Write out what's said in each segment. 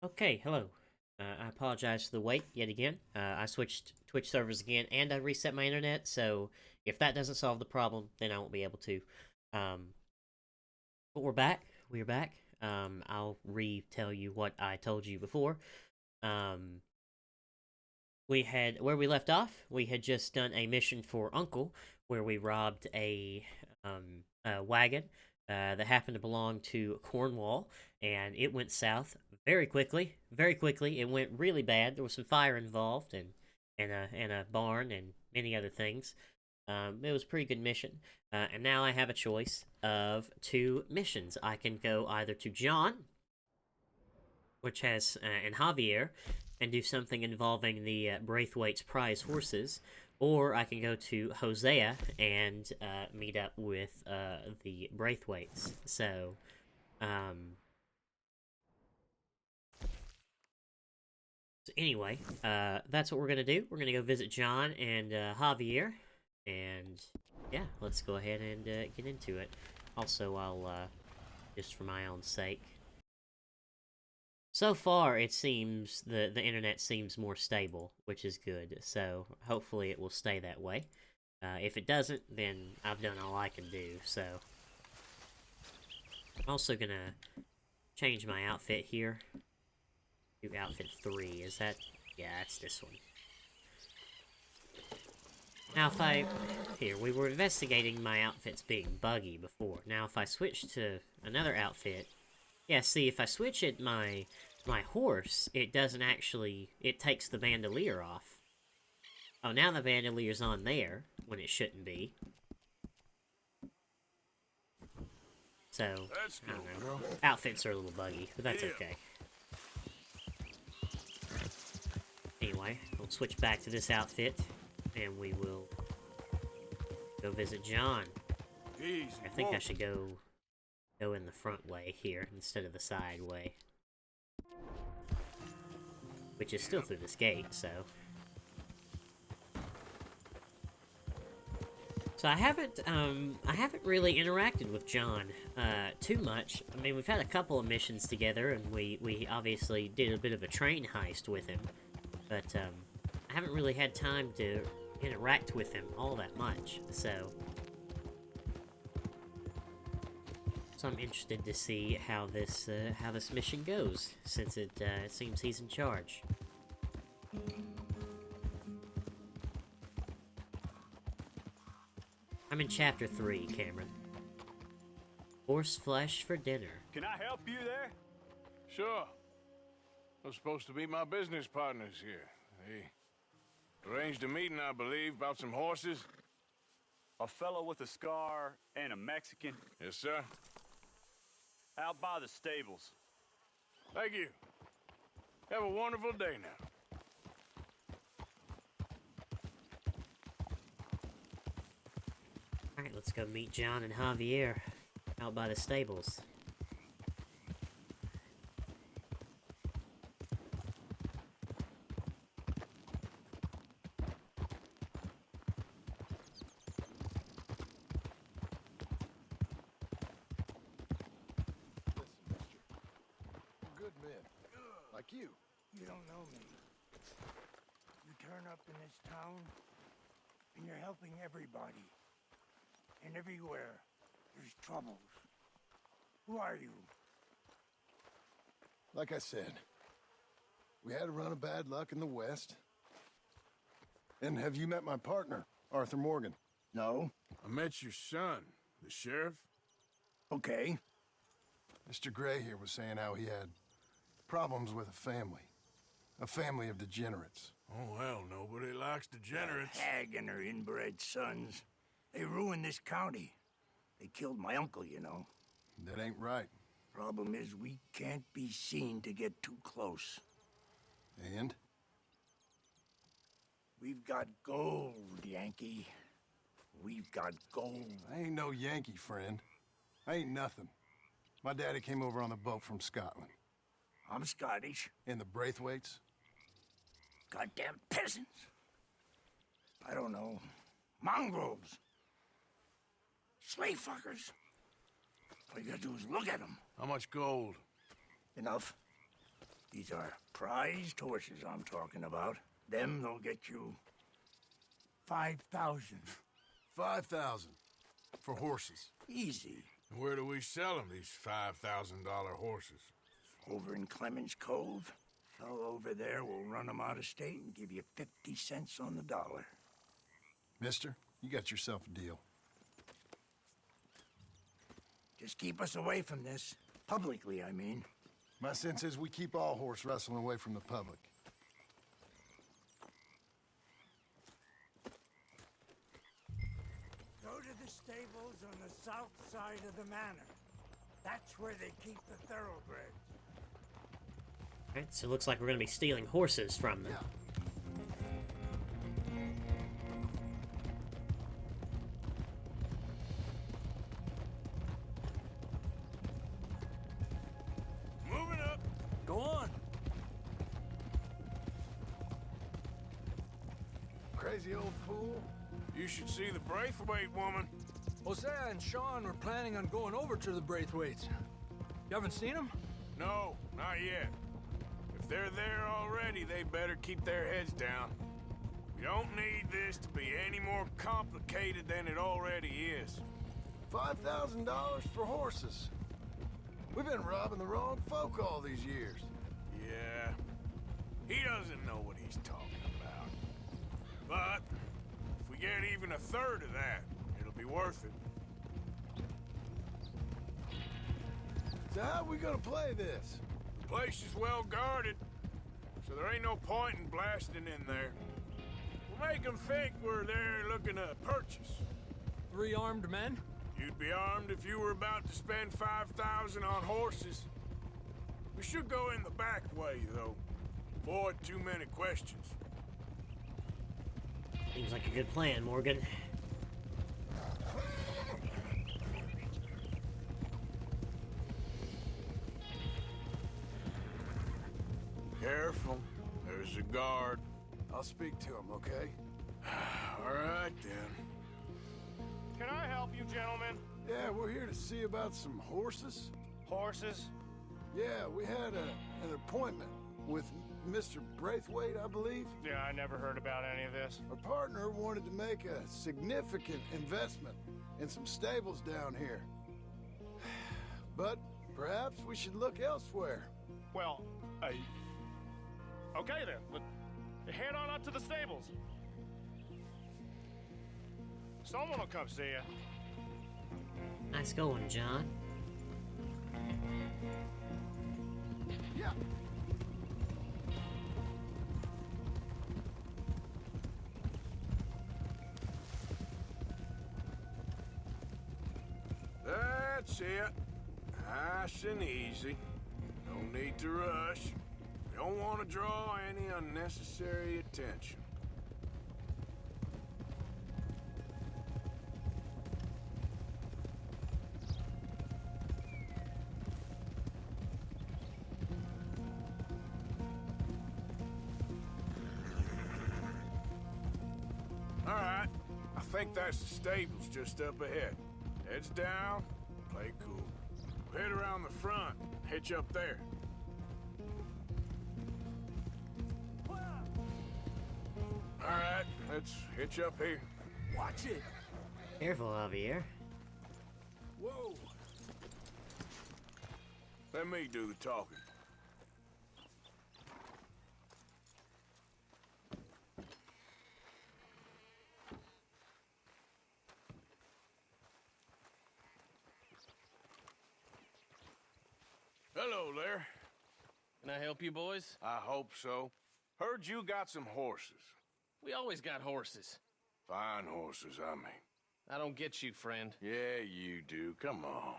Okay, hello. I apologize for the wait yet again. I switched Twitch servers again, and I reset my internet. So if that doesn't solve the problem, then I won't be able to. Um, but we're back. We're back. I'll retell you what I told you before. Um, we had where we left off. We had just done a mission for Uncle, where we robbed a wagon that happened to belong to Cornwall, and it went south very quickly. Very quickly, it went really bad. There was some fire involved, and a barn and many other things. It was a pretty good mission. And now I have a choice of two missions. I can go either to John, which has and Javier, and do something involving the Braithwaite's prize horses, or I can go to Hosea and meet up with the Braithwaites. Um, so anyway, that's what we're gonna do. We're gonna go visit John and Javier, and yeah, let's go ahead and get into it. Also, I'll just for my own sake. So far, it seems the internet seems more stable, which is good. So hopefully, it will stay that way. If it doesn't, then I've done all I can do. So I'm also gonna change my outfit here to outfit 3. Is that? Yeah, it's this one. Now, if I here we were investigating my outfits being buggy before. Now, if I switch to another outfit, yeah. See, if I switch it my horse, it doesn't actually, it takes the bandolier off. Oh, now the bandolier's on there, when it shouldn't be. So, I don't know. Outfits are a little buggy, but that's okay. Anyway, we'll switch back to this outfit, and we will go visit John. I think I should go in the front way here, instead of the side way. Which is still through this gate, so... So I haven't really interacted with John, too much. I mean, we've had a couple of missions together, and we obviously did a bit of a train heist with him. But, I haven't really had time to interact with him all that much, so... So I'm interested to see how this mission goes, since it seems he's in charge. I'm in chapter 3, Cameron. Horse flesh for dinner. Can I help you there? Sure. They're supposed to be my business partners here. They arranged a meeting, I believe, about some horses. A fellow with a scar and a Mexican Yes, sir. out by the stables. Thank you. Have a wonderful day now. Alright, let's go meet John and Javier out by the stables. Good men. Like you. You don't know me. You turn up in this town, and you're helping everybody. And everywhere, there's troubles. Who are you? Like I said, we had a run of bad luck in the West. And have you met my partner, Arthur Morgan? No? I met your son, the sheriff. Okay. Mr. Gray here was saying how he had problems with a family of degenerates. Oh, well, nobody likes degenerates. That hag and her inbred sons. They ruined this county. They killed my uncle, you know. That ain't right. Problem is, we can't be seen to get too close. And? We've got gold, Yankee. We've got gold. I ain't no Yankee, friend. I ain't nothing. My daddy came over on the boat from Scotland. I'm Scottish. And the Braithwaites? Goddamn peasants. I don't know. Mongrels. Slave fuckers. All you gotta do is look at them. How much gold? Enough. These are prized horses I'm talking about. Them they'll get you 5,000. 5,000 for horses. Easy. And where do we sell them, these $5,000 horses? Over in Clemens Cove. Fellow over there will run them out of state and give you 50 cents on the dollar. Mister, you got yourself a deal. Just keep us away from this. Publicly, I mean. My sense is we keep all horse wrestling away from the public. Go to the stables on the south side of the manor. That's where they keep the thoroughbreds. Alright, so it looks like we're going to be stealing horses from them. Moving up. Go on. Crazy old fool. You should see the Braithwaite woman. Hosea and Sean were planning on going over to the Braithwaites. You haven't seen them? No, not yet. If they're there already, they better keep their heads down. We don't need this to be any more complicated than it already is. $5,000 for horses. We've been robbing the wrong folk all these years. Yeah, he doesn't know what he's talking about. But if we get even a third of that, it'll be worth it. So how are we gonna play this? The place is well guarded, so there ain't no point in blasting in there. We'll make them think we're there looking to purchase. 3 armed men? You'd be armed if you were about to spend 5,000 on horses. We should go in the back way, though. Avoid too many questions. Seems like a good plan, Morgan. Careful. There's a guard. I'll speak to him, okay? All right, then. Can I help you, gentlemen? Yeah, we're here to see about some horses. Horses? Yeah, we had an appointment with Mr. Braithwaite, I believe. Yeah, I never heard about any of this. Our partner wanted to make a significant investment in some stables down here. But perhaps we should look elsewhere. Well, okay then. But head on up to the stables. Someone will come see you. Nice going, John. Yeah. That's it. Nice and easy. No need to rush. We don't want to draw any unnecessary attention. All right. I think that's the stables just up ahead. Heads down, play cool. Head around the front, hitch up there. All right, let's hitch up here. Watch it. Careful, Javier. Whoa. Let me do the talking. Hello there. Can I help you, boys? I hope so. Heard you got some horses. We always got horses. Fine horses, I mean. I don't get you, friend. Yeah, you do. Come on.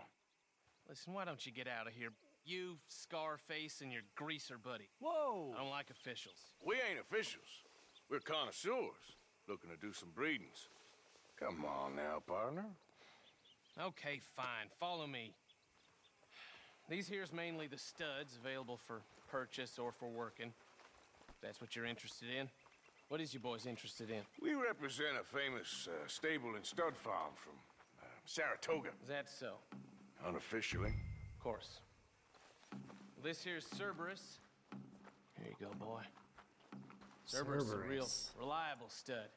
Listen, why don't you get out of here? You, Scarface, and your greaser buddy. Whoa. I don't like officials. We ain't officials. We're connoisseurs, looking to do some breedings. Come on now, partner. Okay, fine. Follow me. These here's mainly the studs available for purchase or for working. If that's what you're interested in. What is you boys interested in? We represent a famous stable and stud farm from Saratoga, Is that so? unofficially. Of course. This here's Cerberus, Here you go, boy. Cerberus is a real Cerberus. reliable stud.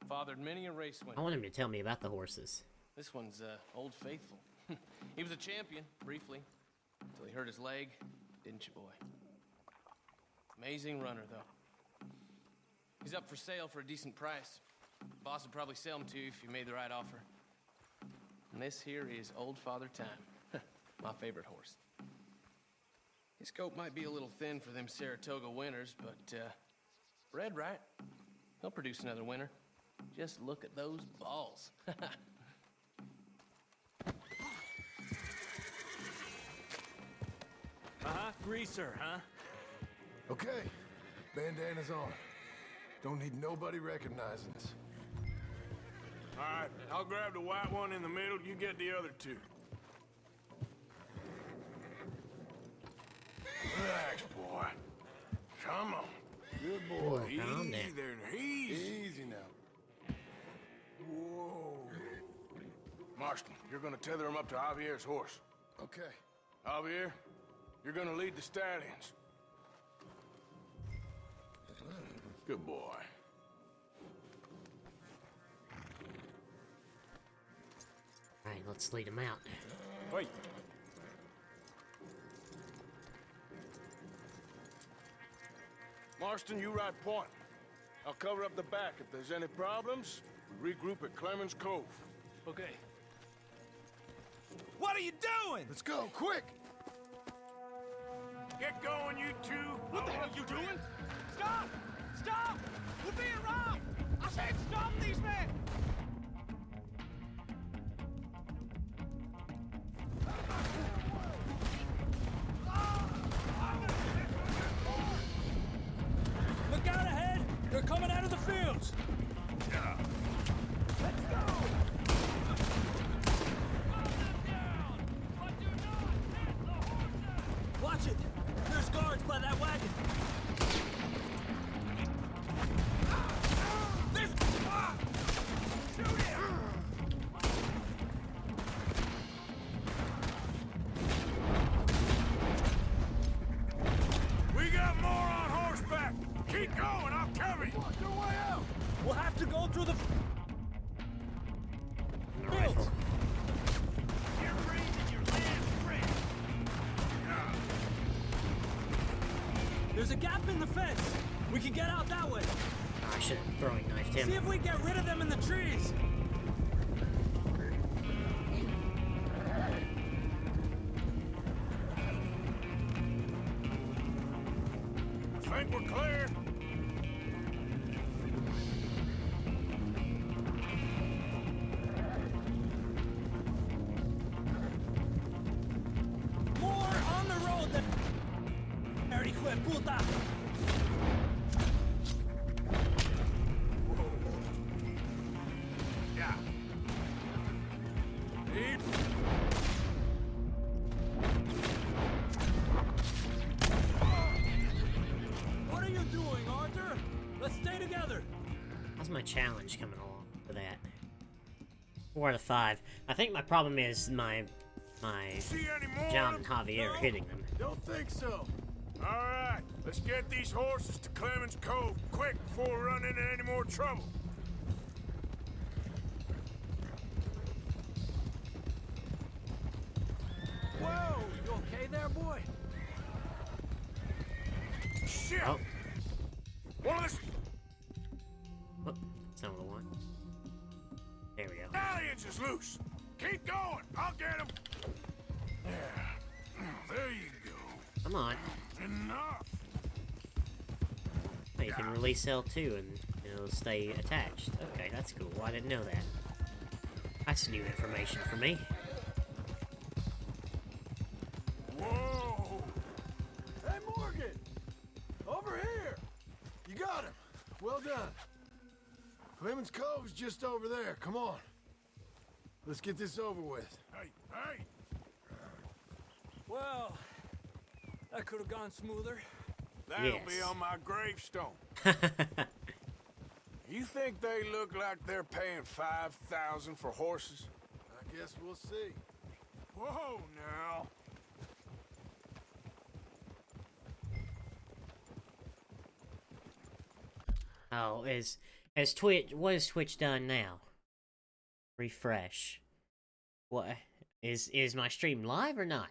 Fathered many a race winner. I want him to tell me about the horses. This one's Old Faithful. He was a champion, briefly, until he hurt his leg, didn't you, boy? Amazing runner, though. He's up for sale for a decent price. Boss would probably sell him to you if you made the right offer. And this here is Old Father Time, my favorite horse. His coat might be a little thin for them Saratoga winters, but bred right, he'll produce another winter. Just look at those balls. Greaser, huh? Okay, bandana's on. Don't need nobody recognizing us. All right, I'll grab the white one in the middle. You get the other two. Relax, boy. Come on. Good boy. Calm down. Easy there. Easy. Easy now. Whoa. Marston, you're gonna tether him up to Javier's horse. Okay. Javier, you're gonna lead the stallions. Good boy. Alright, let's lead him out. Wait. Marston, you ride point. I'll cover up the back. If there's any problems, we regroup at Clemens Cove. Okay. What are you doing? Let's go, quick! Get going, you two. What the hell are you doing? Stop! Stop! We're being robbed! I said stop these men! Look out ahead! They're coming out of the fields! Let's go! Watch it! There's guards by that wagon! Shoot him! We got more on horseback. Keep going, I'll cover you. Watch your way out! We'll have to go through the The rifle. You're breathing your last breath. There's a gap in the fence! We can get out that way! Oh, I should have throwing knifed him. See if we get rid of them in the trees! I think we're clear. More on the road than... Hijo de puta! Yeah. Deep. What are you doing, Arthur? Let's stay together! How's my challenge coming along for that? 4 out of 5. I think my problem is my See any more? John of and them? Javier are No? hitting them. Don't think so. All right, let's get these horses to Clemens Cove quick before we run into any more trouble. Whoa! You okay there, boy? Shit! Oh, One of the oh, that's not what I want. There we go. stallions is loose. Keep going. I'll get him. Yeah. There you go. Come on. Enough. Oh, you can release L2 and it'll stay attached. Okay, that's cool. I didn't know that. That's new information for me. Whoa! Hey, Morgan! Over here! You got him. Well done. Clemens Cove's just over there. Come on. Let's get this over with. Hey, hey! Well, that could have gone smoother. That'll be Yes. on my gravestone. You think they look like they're paying $5,000 for horses? I guess we'll see. Whoa, now. Oh, is Twitch? What is Twitch done now? Refresh. What is my stream live or not?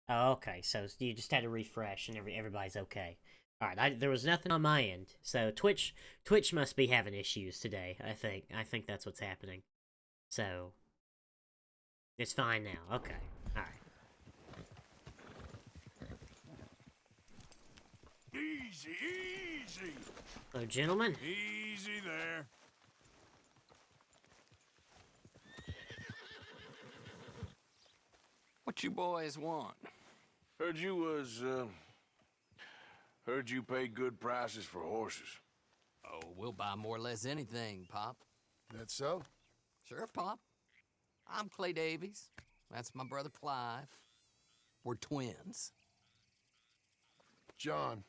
Oh, okay. So you just had to refresh and everybody's okay. All right. There was nothing on my end. So Twitch must be having issues today. I think that's what's happening. So it's fine now. Okay. All right. Easy, easy. So, gentlemen. Easy there. What you boys want? Heard you pay good prices for horses. Oh, we'll buy more or less anything, Pop. That so? Sure, Pop. I'm Clay Davies. That's my brother Clive. We're twins. John,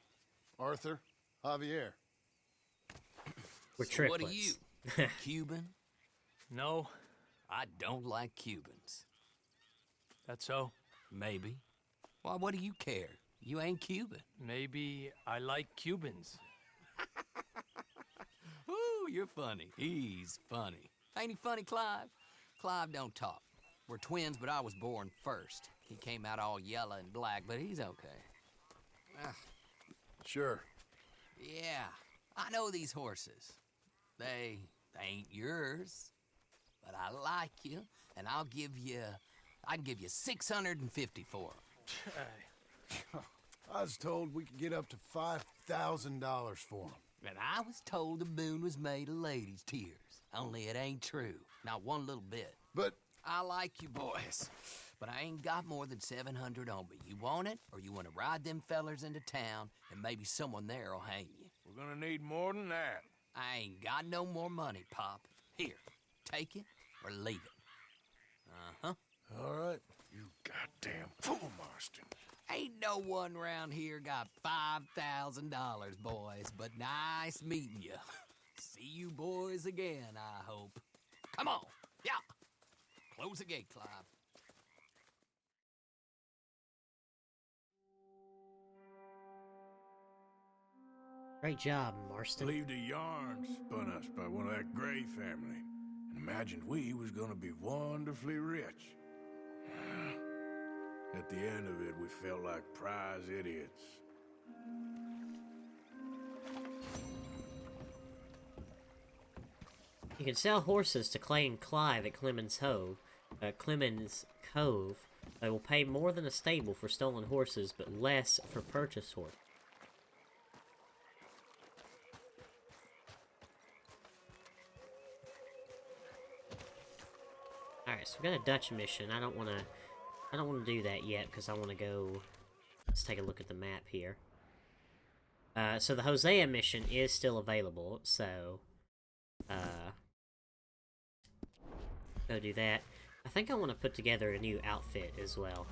Arthur, Javier. We're So triplets. what are you? Cuban? No, I don't like Cubans. that's so. Maybe. Why, what do you care? You ain't Cuban. Maybe I like Cubans. Ooh, you're funny. He's funny. Ain't he funny, Clive? Clive don't talk. We're twins, but I was born first. He came out all yellow and black, but he's okay. Ah, Sure. yeah, I know these horses. They ain't yours, but I like you, and I can give you 650 for 'em. I was told we could get up to $5,000 for them. And I was told the moon was made of ladies' tears. Only it ain't true. Not one little bit. But I like you boys, but I ain't got more than 700 on me. You want it, or you want to ride them fellers into town, and maybe someone there'll hang you? We're gonna need more than that. I ain't got no more money, Pop. Here, take it or leave it. Uh-huh. all right. You goddamn fool, Marston. Ain't no one round here got $5,000, boys, but nice meeting you. See you boys again, I hope. Come on, yeah. Close the gate, Clive. Great job, Marston. Believed a yarn spun us by one of that Gray family, and imagined we was gonna be wonderfully rich. At the end of it, we felt like prize idiots. You can sell horses to Clay and Clive at Clemens Cove. They will pay more than a stable for stolen horses, but less for purchased horses. Alright, so we got a Dutch mission. I don't wanna do that yet because I wanna go. Let's take a look at the map here. So the Hosea mission is still available, so go do that. I think I want to put together a new outfit as well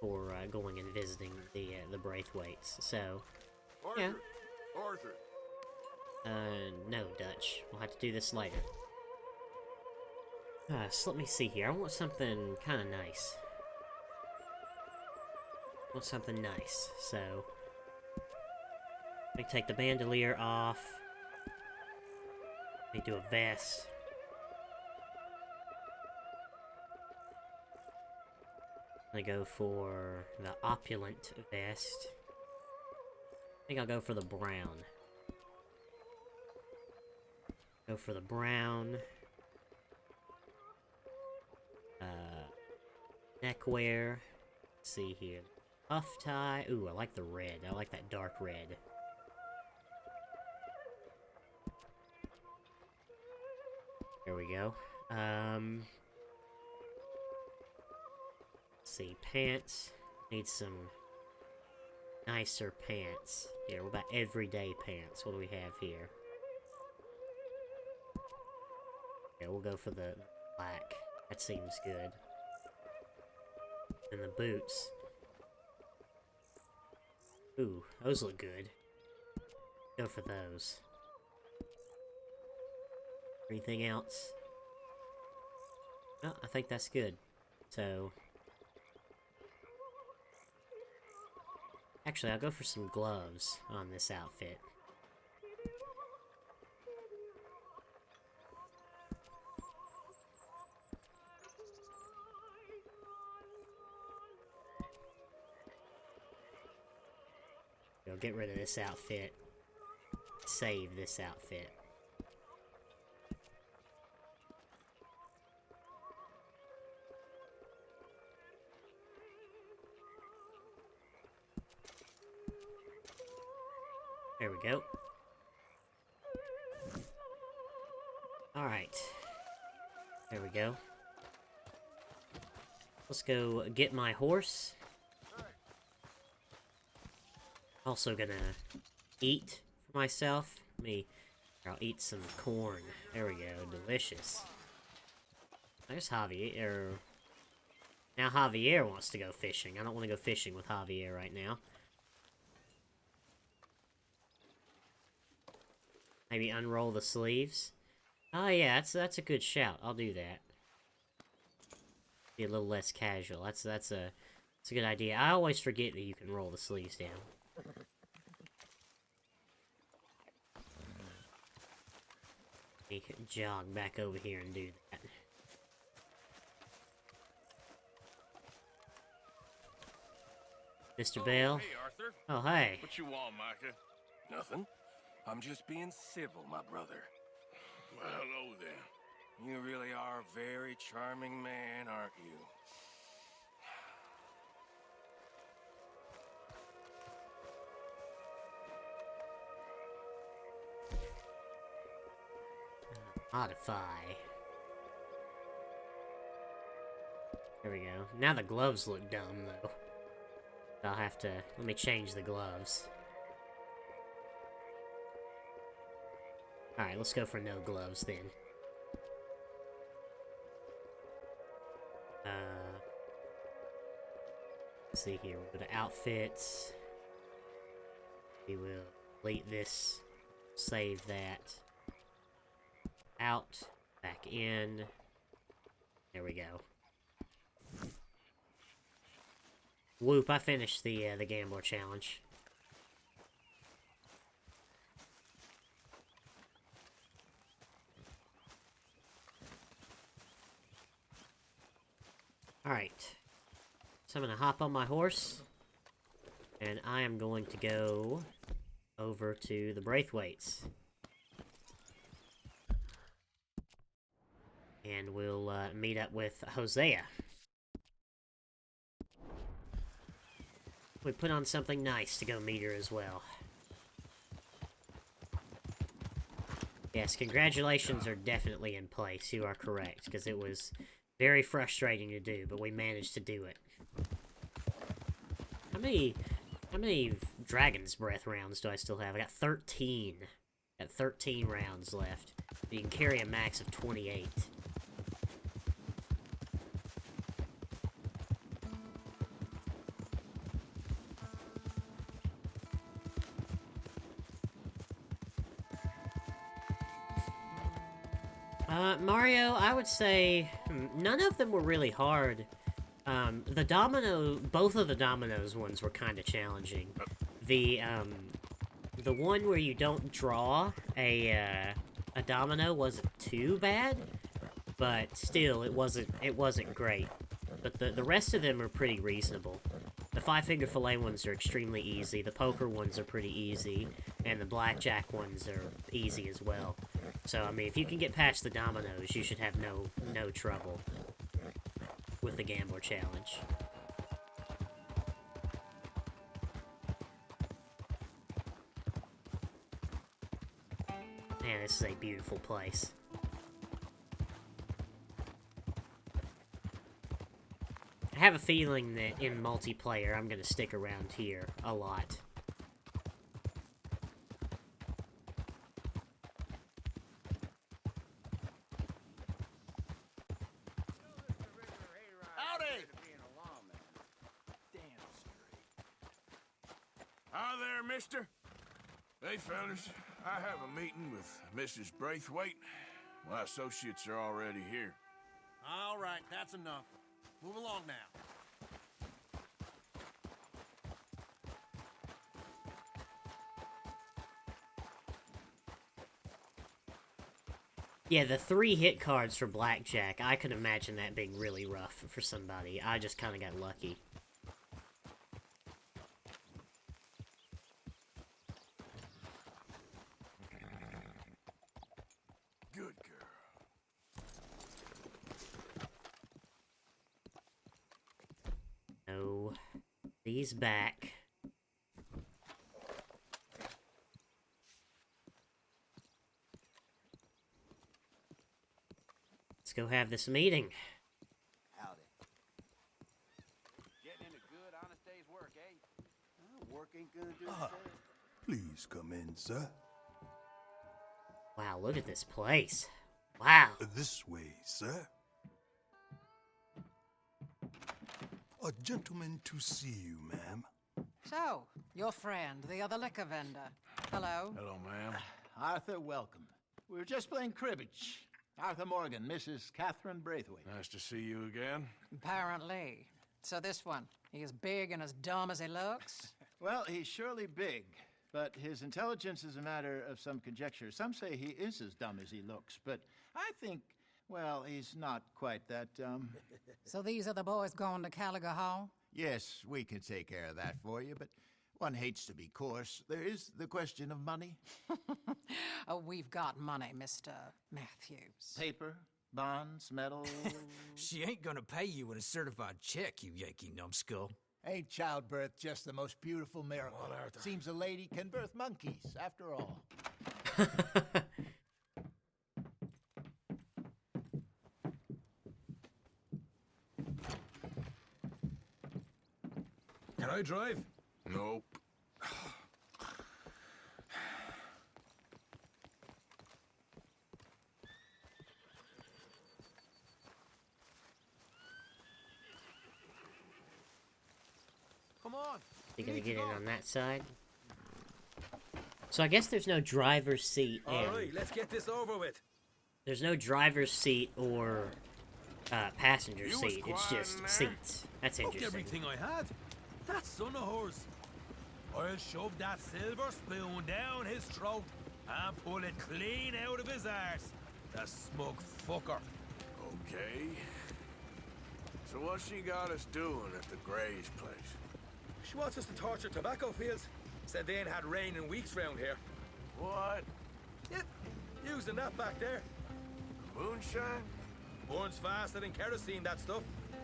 for going and visiting the Braithwaites. So Arthur. yeah. Arthur. No, Dutch. We'll have to do this later. So let me see here. I want something kind of nice. So let me take the bandolier off. Let me do a vest. I'm gonna go for the opulent vest. I think I'll go for the brown. Go for the brown. Neckwear. Let's see here. Puff tie. Ooh, I like the red. I like that dark red. There we go. Let's see, pants. Need some nicer pants. Yeah, what about everyday pants? What do we have here? Yeah, we'll go for the black. That seems good. And the boots. Ooh, those look good. Go for those. Anything else? No, I think that's good. So... actually, I'll go for some gloves on this outfit. Go get rid of this outfit. Save this outfit. There we go. Alright. There we go. Let's go get my horse. Also gonna eat for myself. I'll eat some corn. There we go. Delicious. There's Javier. Now Javier wants to go fishing. I don't want to go fishing with Javier right now. Maybe unroll the sleeves. Oh yeah, that's a good shout. I'll do that. Be a little less casual. That's a good idea. I always forget that you can roll the sleeves down. You can jog back over here and do that. Mr. Bell. Hey, Arthur. Oh, hey. What you want, Micah? Nothing. I'm just being civil, my brother. Well, hello then. You really are a very charming man, aren't you? Modify. There we go. Now the gloves look dumb, though. I'll have to... Let me change the gloves. Alright, let's go for no gloves, then. Let's see here. We'll go to outfits. We will delete this. Save that. Out. Back in. There we go. Whoop, I finished the Gambler Challenge. Alright. So I'm gonna hop on my horse. And I am going to go over to the Braithwaites. And we'll meet up with Hosea. We put on something nice to go meet her as well. Yes, congratulations are definitely in place. You are correct, because it was very frustrating to do, but we managed to do it. How many Dragon's Breath rounds do I still have? I got 13. Got 13 rounds left. You can carry a max of 28. Mario, I would say none of them were really hard. Both of the dominoes ones were kind of challenging. The one where you don't draw a domino wasn't too bad, but still, it wasn't great. But the rest of them are pretty reasonable. The five-finger fillet ones are extremely easy, the poker ones are pretty easy, and the blackjack ones are easy as well. So, I mean, if you can get past the dominoes, you should have no trouble with the Gambler Challenge. Man, this is a beautiful place. I have a feeling that in multiplayer, I'm gonna stick around here a lot. Hi there, mister. Hey, fellas. I have a meeting with Mrs. Braithwaite. My associates are already here. All right, that's enough. Move along now. Yeah, the 3 hit cards for blackjack, I could imagine that being really rough for somebody. I just kind of got lucky. These back. Let's go have this meeting. Howdy. Getting into good, honest day's work, eh? Work ain't gonna do it. Please come in, sir. Wow, look at this place. Wow. This way, sir. A gentleman to see you, ma'am. So, your friend, the other liquor vendor. Hello. Hello, ma'am. Arthur, welcome. We were just playing cribbage. Arthur Morgan, Mrs. Catherine Braithwaite. Nice to see you again. Apparently. So this one, he is big and as dumb as he looks? Well, he's surely big, but his intelligence is a matter of some conjecture. Some say he is as dumb as he looks, but I think, well, he's not quite that dumb. So these are the boys going to Gallagher Hall? Yes, we can take care of that for you, but one hates to be coarse. There is the question of money. Oh, we've got money, Mr. Matthews. Paper, bonds, metal. She ain't gonna pay you with a certified check, you Yankee numbskull. Ain't childbirth just the most beautiful miracle? Come on, Arthur. Seems a lady can birth monkeys, after all. Can I drive? Nope. Come on. You gonna get in on that side? So I guess there's no driver's seat. Alright, let's get this over with. There's no driver's seat or passenger You was seat. It's quiet just in there. seats. That's Took interesting. everything I had. That son of hers. I'll shove that silver spoon down his throat and pull it clean out of his arse. The smug fucker. Okay. So what she got us doing at the Gray's place? She wants us to torture tobacco fields. Said they ain't had rain in weeks round here. What? Yep, using that back there. Moonshine? Burns faster than kerosene, that stuff.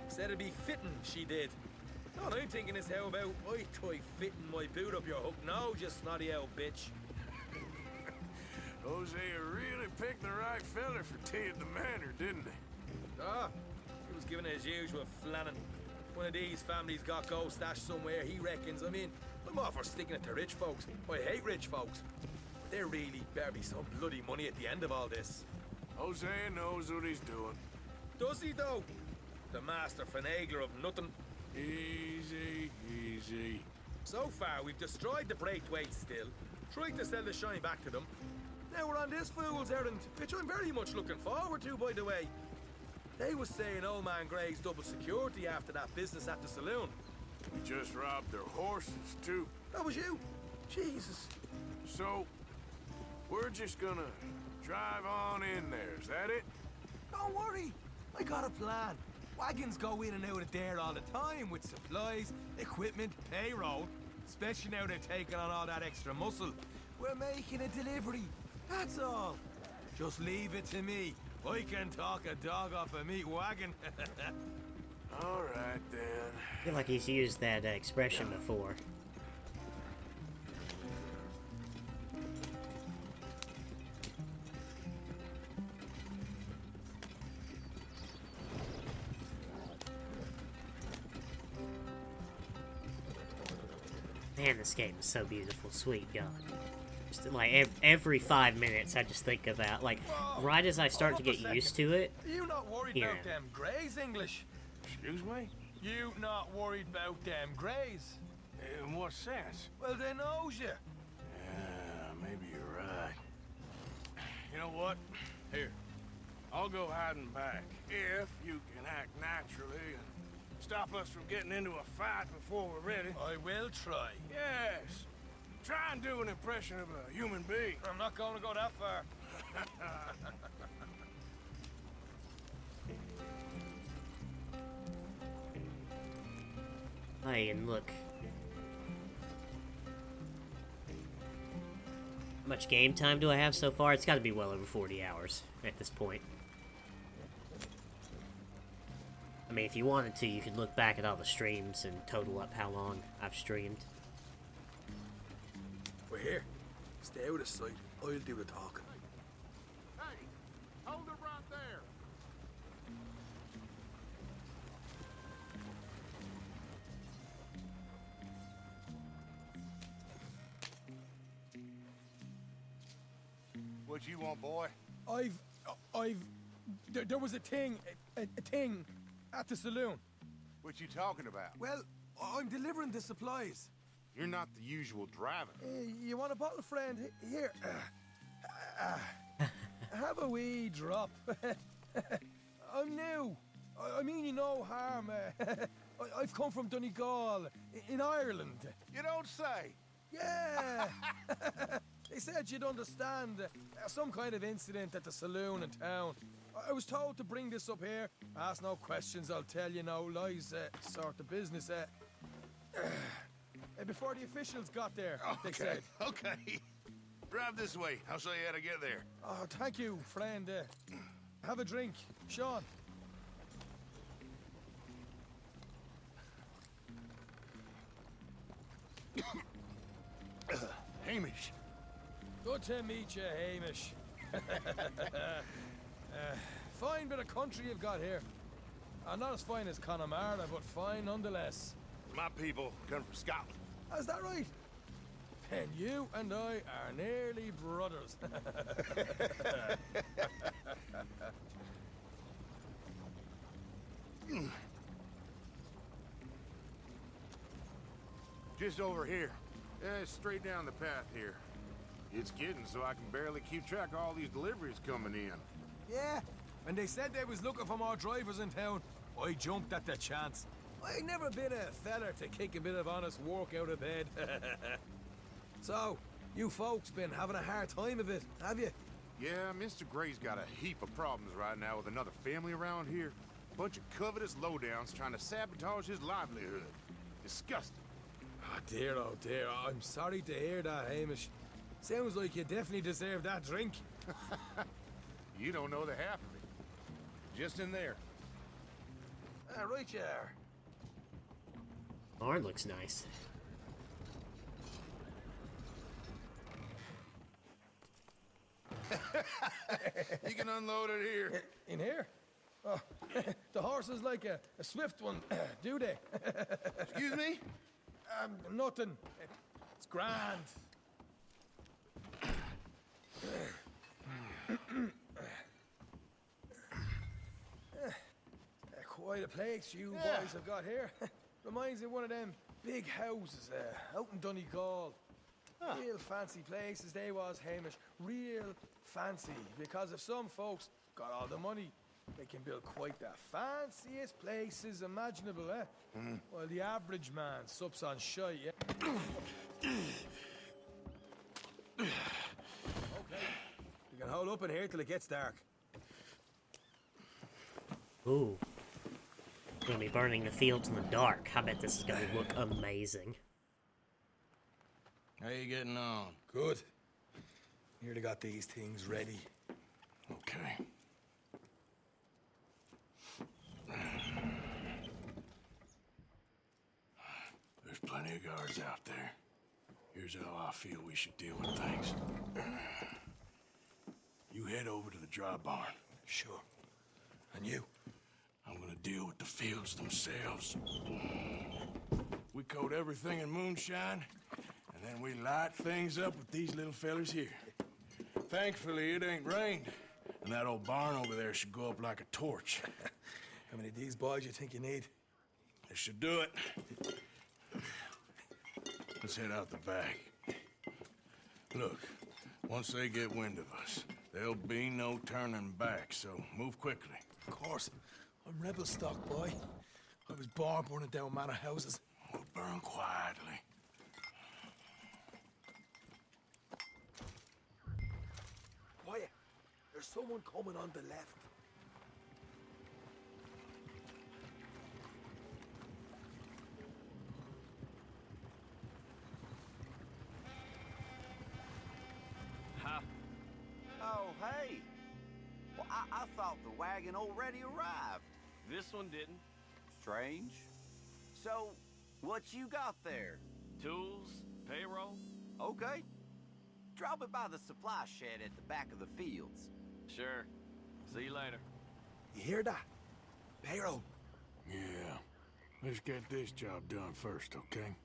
Said it'd be fitting, she did. All I'm thinking is how about I try fitting my boot up your hook now, you snotty old bitch. Hosea really picked the right feller for tea at the manor, didn't he? Ah, he was giving it his usual flannin'. One of these families got gold stashed somewhere, he reckons. I mean, I'm all for sticking it to rich folks. I hate rich folks. But there really better be some bloody money at the end of all this. Hosea knows what he's doing. Does he, though? The master finagler of nothing. Easy, easy. So far, we've destroyed the Braithwaites still, tried to sell the shine back to them. Now we're on this fool's errand, which I'm very much looking forward to, by the way. They was saying old man Gray's double security after that business at the saloon. We just robbed their horses, too. That was you? Jesus. So, we're just gonna drive on in there, is that it? Don't worry, I got a plan. Wagons go in and out of there all the time with supplies, equipment, payroll. Especially now they're taking on all that extra muscle. We're making a delivery, that's all. Just leave it to me. I can talk a dog off a meat wagon. All right, then. I feel like he's used that expression before. Man, this game is so beautiful. Sweet God. Just like every 5 minutes, I just think about, like, right as I start to get used to it. Are you not worried Yeah. about them Greys, English? Excuse me? You not worried about them Greys? In what sense? Well, they knows you. Yeah, maybe you're right. You know what? Here, I'll go hiding back. If you can act naturally and stop us from getting into a fight before we're ready. I will try. Yes. Try and do an impression of a human being. I'm not going to go that far. Hey, and look. How much game time do I have so far? It's got to be well over 40 hours at this point. I mean, if you wanted to, you could look back at all the streams and total up how long I've streamed. We're here. Stay out of sight. I'll do the talking. Hey, hold it right there. What you want, boy? There was a thing at the saloon. What you talking about? Well, I'm delivering the supplies. You're not the usual driver. You want a bottle, friend? Here. Have a wee drop. I'm new. I mean you no harm. I've come from Donegal, in Ireland. You don't say. Yeah. They said you'd understand. Some kind of incident at the saloon in town. I was told to bring this up here. Ask no questions, I'll tell you no lies. Sort of business. Before the officials got there, they said. Okay. Drive this way. I'll show you how to get there. Oh, thank you, friend. Have a drink. Sean. Hamish. Good to meet you, Hamish. Fine bit of country you've got here. Not as fine as Connemara, but fine nonetheless. My people come from Scotland. Is that right? And you and I are nearly brothers. Just over here. Straight down the path here. It's getting so I can barely keep track of all these deliveries coming in. Yeah, and they said they was looking for more drivers in town. I jumped at the chance. I never been a feller to kick a bit of honest work out of bed. So, you folks been having a hard time of it, have you? Yeah, Mr. Gray's got a heap of problems right now with another family around here. Bunch of covetous lowdowns trying to sabotage his livelihood. Disgusting. Oh dear, I'm sorry to hear that, Hamish. Sounds like you definitely deserve that drink. You don't know the half of it. Just in there. Right you are. Barn looks nice. You can unload it here. In here? Oh, the horse is like a swift one, do they? Excuse me? Nothing. It's grand. Quite a place you boys have got here. Reminds me of one of them big houses out in Donegal. Real fancy places they was, Hamish. Real fancy. Because if some folks got all the money, they can build quite the fanciest places imaginable, While the average man sups on shite, Okay. You can hold up in here till it gets dark. Ooh. We're gonna be burning the fields in the dark. I bet this is gonna look amazing. How you getting on? Good. Nearly got these things ready. Okay. There's plenty of guards out there. Here's how I feel we should deal with things. You head over to the dry barn. Sure. And you? I'm gonna deal with the fields themselves. We coat everything in moonshine, and then we light things up with these little fellers here. Thankfully, it ain't rained, and that old barn over there should go up like a torch. How many of these boys you think you need? This should do it. Let's head out the back. Look, once they get wind of us, there'll be no turning back, so move quickly. Of course. I'm rebel stock, boy. I was born burning down manor houses. We'll burn quietly. Quiet. There's someone coming on the left. Oh, hey. Well, I thought the wagon already arrived. This one didn't. strange. So, what you got there? Tools, payroll. Okay. Drop it by the supply shed at the back of the fields. Sure. See you later. You hear that? Payroll. Yeah. Let's get this job done first, okay?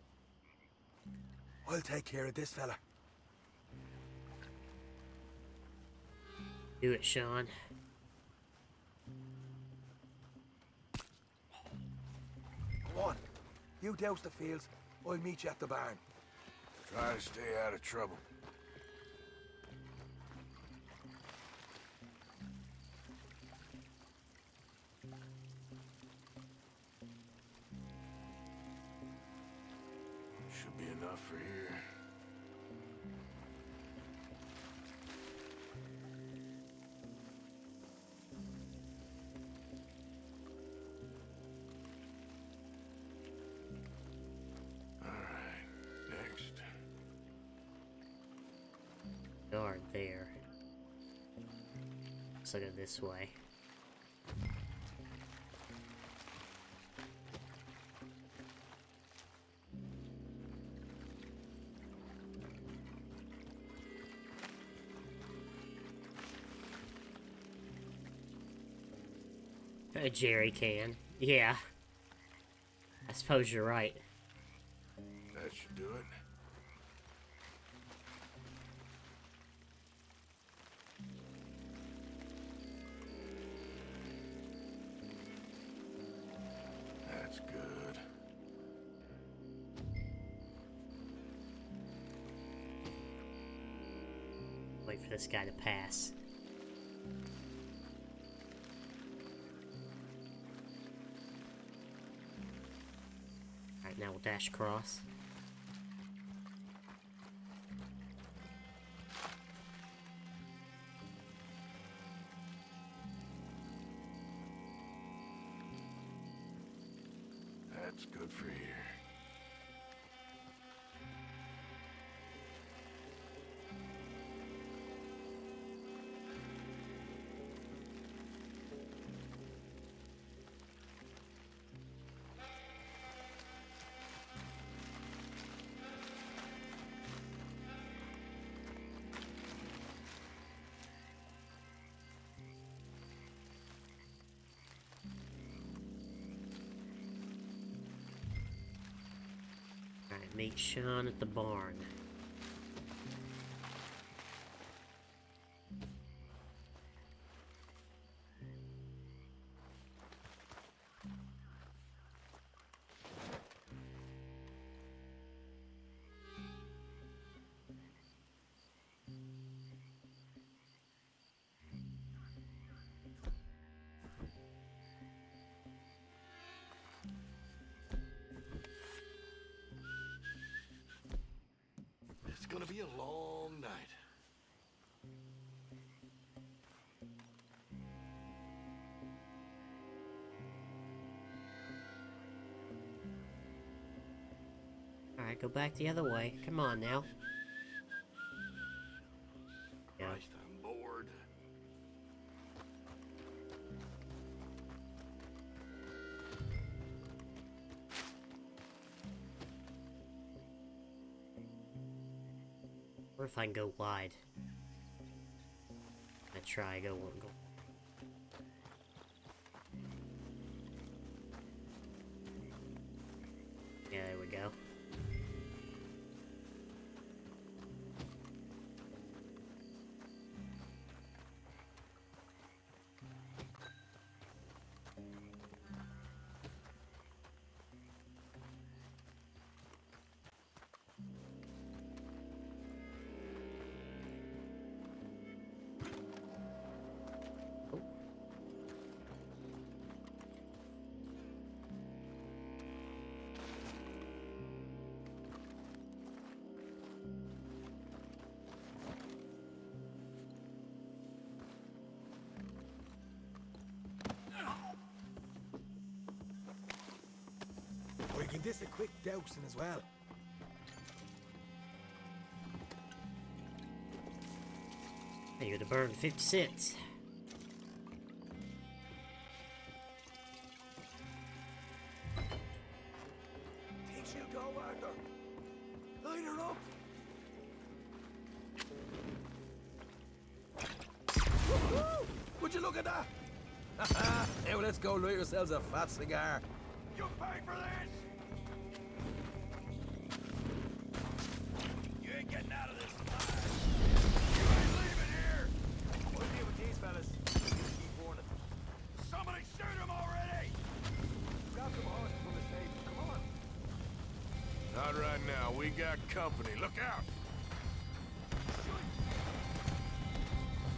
I'll take care of this fella. Do it, Sean. Come on. You douse the fields. I'll meet you at the barn. Try to stay out of trouble. Should be enough for here. Guard there. Let's go this way. A jerry can. Yeah. I suppose you're right. That should do it. That's good. Wait for this guy to pass. Alright, now we'll dash across. That's good for here. Alright, meet Sean at the barn. It's gonna be a long night. Alright, go back the other way. Come on now. Yeah. Christ, I'm bored. What if I can go wide? I try, go. Yeah, there we go. We can this a quick dousing as well. Hey, you're to burn 50 cents. Would you look at that? Now let's go light yourselves a fat cigar. You pay for this! You ain't getting out of this alive. You ain't leaving here! We'll deal with these fellas. You keep warning. Somebody shoot him already! Grab some horses from the stable. Come on. Not right now. We got company. Look out!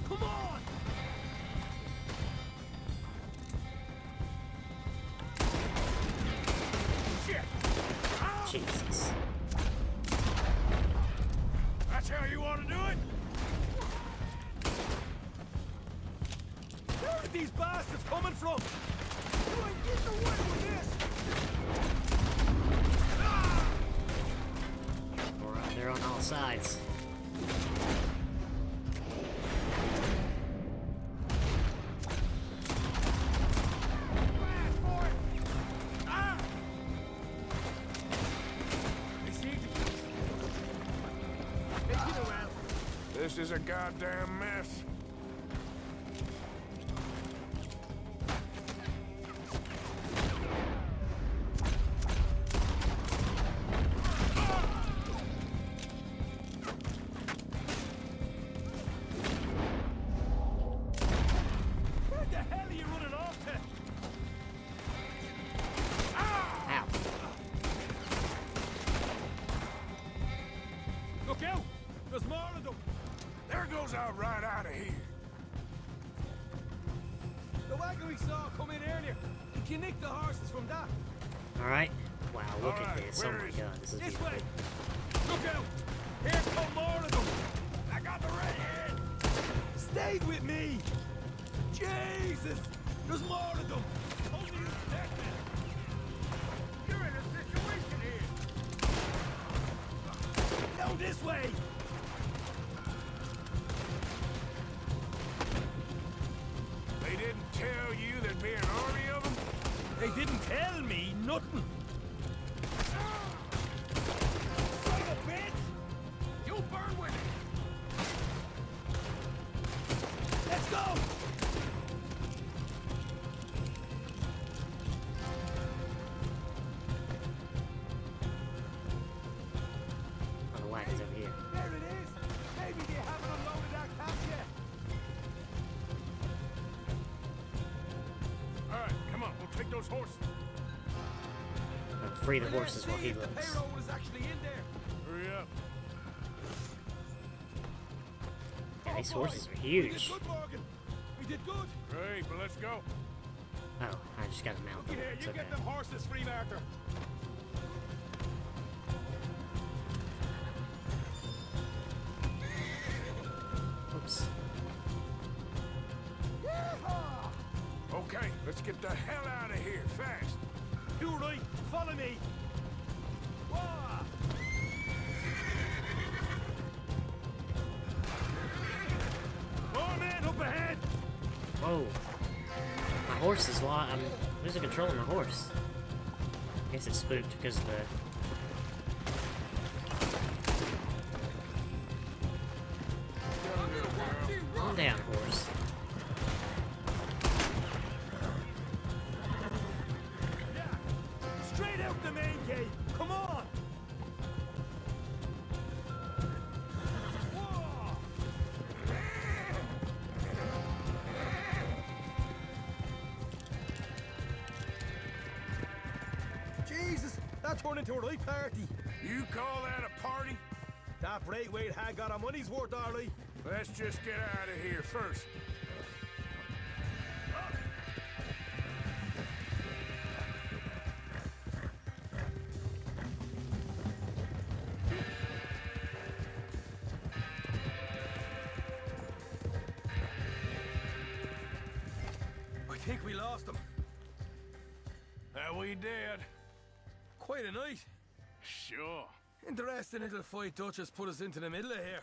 Come on! Shit! Ow! Jesus. That's how you want to do it? Where are these bastards coming from? You ain't getting away with this! We're out there on all sides. This is a goddamn mess. Where the hell are you running off to? Ow. Look out! There's more of them! There goes out right out of here. The wagon we saw come in earlier. You can nick the horses from that. Alright. Wow, look All at right, this. Oh where my is god, this is This beautiful. way! Look out! Here come more of them! I got the redhead. Stay with me! Jesus! There's more of them! Hold you dead man. You're in a situation here. No, this way! They didn't tell you there'd be an army of them? They didn't tell me nothing! Son of a bitch! You'll burn with it! Let's go! Oh, the wagon's over here. There it is! Maybe they haven't unloaded that camp yet! All right, come on, we'll take those horses. Free the horses while he The looks. payroll is actually in there! Hurry up. Yeah, these boy, horses are We huge. did good, Morgan! We did good! Great, but let's go. Oh, I just gotta mount them. Here, It's you okay. get them horses free, Arthur! Oops. Okay, let's get the hell out of here, fast. You right! Follow me! Whoa! More men up ahead! Whoa. My horse is I'm losing control of my horse. I guess it's spooked because of the... Calm down, horse. Straight out the main gate! Come on! Whoa! Jesus! That turned into a right party! You call that a party? That Braithwaite had got our money's worth, Arlie! Let's just get out of here first. I think we lost them. That we did. Quite a night. Sure. Interesting little fight Dutch has put us into the middle of here.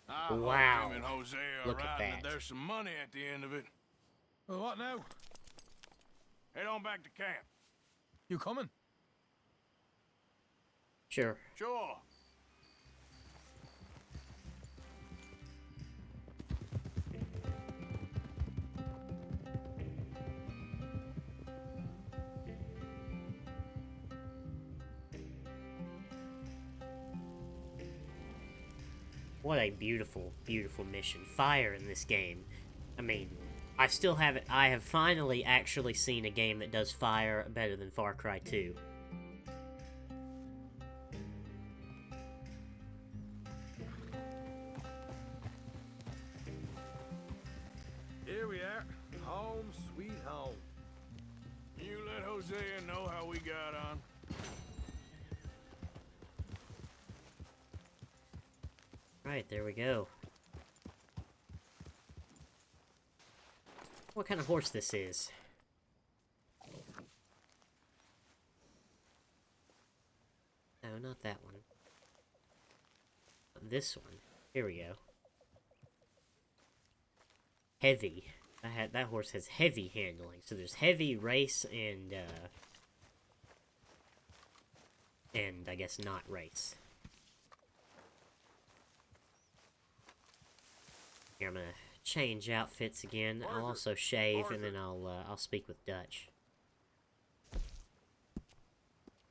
I hope Wow. him and Jose are Look at right that. that there's some money at the end of it. Well, what now? Head on back to camp. You coming? Sure. Sure. What a beautiful, beautiful mission. Fire in this game. I mean, I still haven't... I have finally actually seen a game that does fire better than Far Cry 2. Here we are. Home sweet home. You let Hosea know how we got on. Right, there we go. What kind of horse this is? No, not that one. This one. Here we go. Heavy. That horse has heavy handling. So there's heavy, race, and I guess not race. Here, I'm gonna change outfits again. I'll also shave, and then I'll speak with Dutch.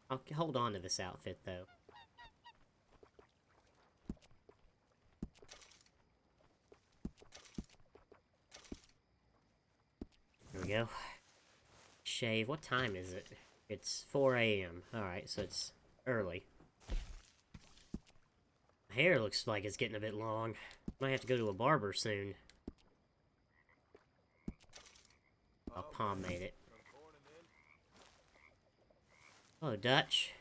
I'll hold on to this outfit though. There we go. Shave. What time is it? It's 4 a.m. Alright, so it's early. My hair looks like it's getting a bit long. Might have to go to a barber soon. I'll pomade it. Hello, Dutch.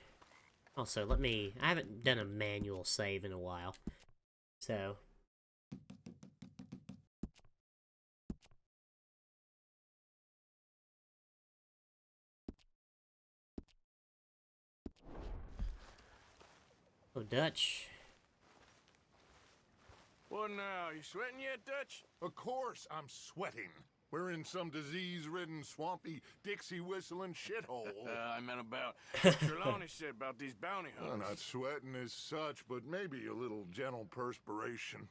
Also, I haven't done a manual save in a while. So... Oh, Dutch. What now? You sweating yet, Dutch? Of course I'm sweating. We're in some disease-ridden, swampy, Dixie-whistling shithole. I meant about what Trelawney said about these bounty hunters. Well, not sweating as such, but maybe a little gentle perspiration.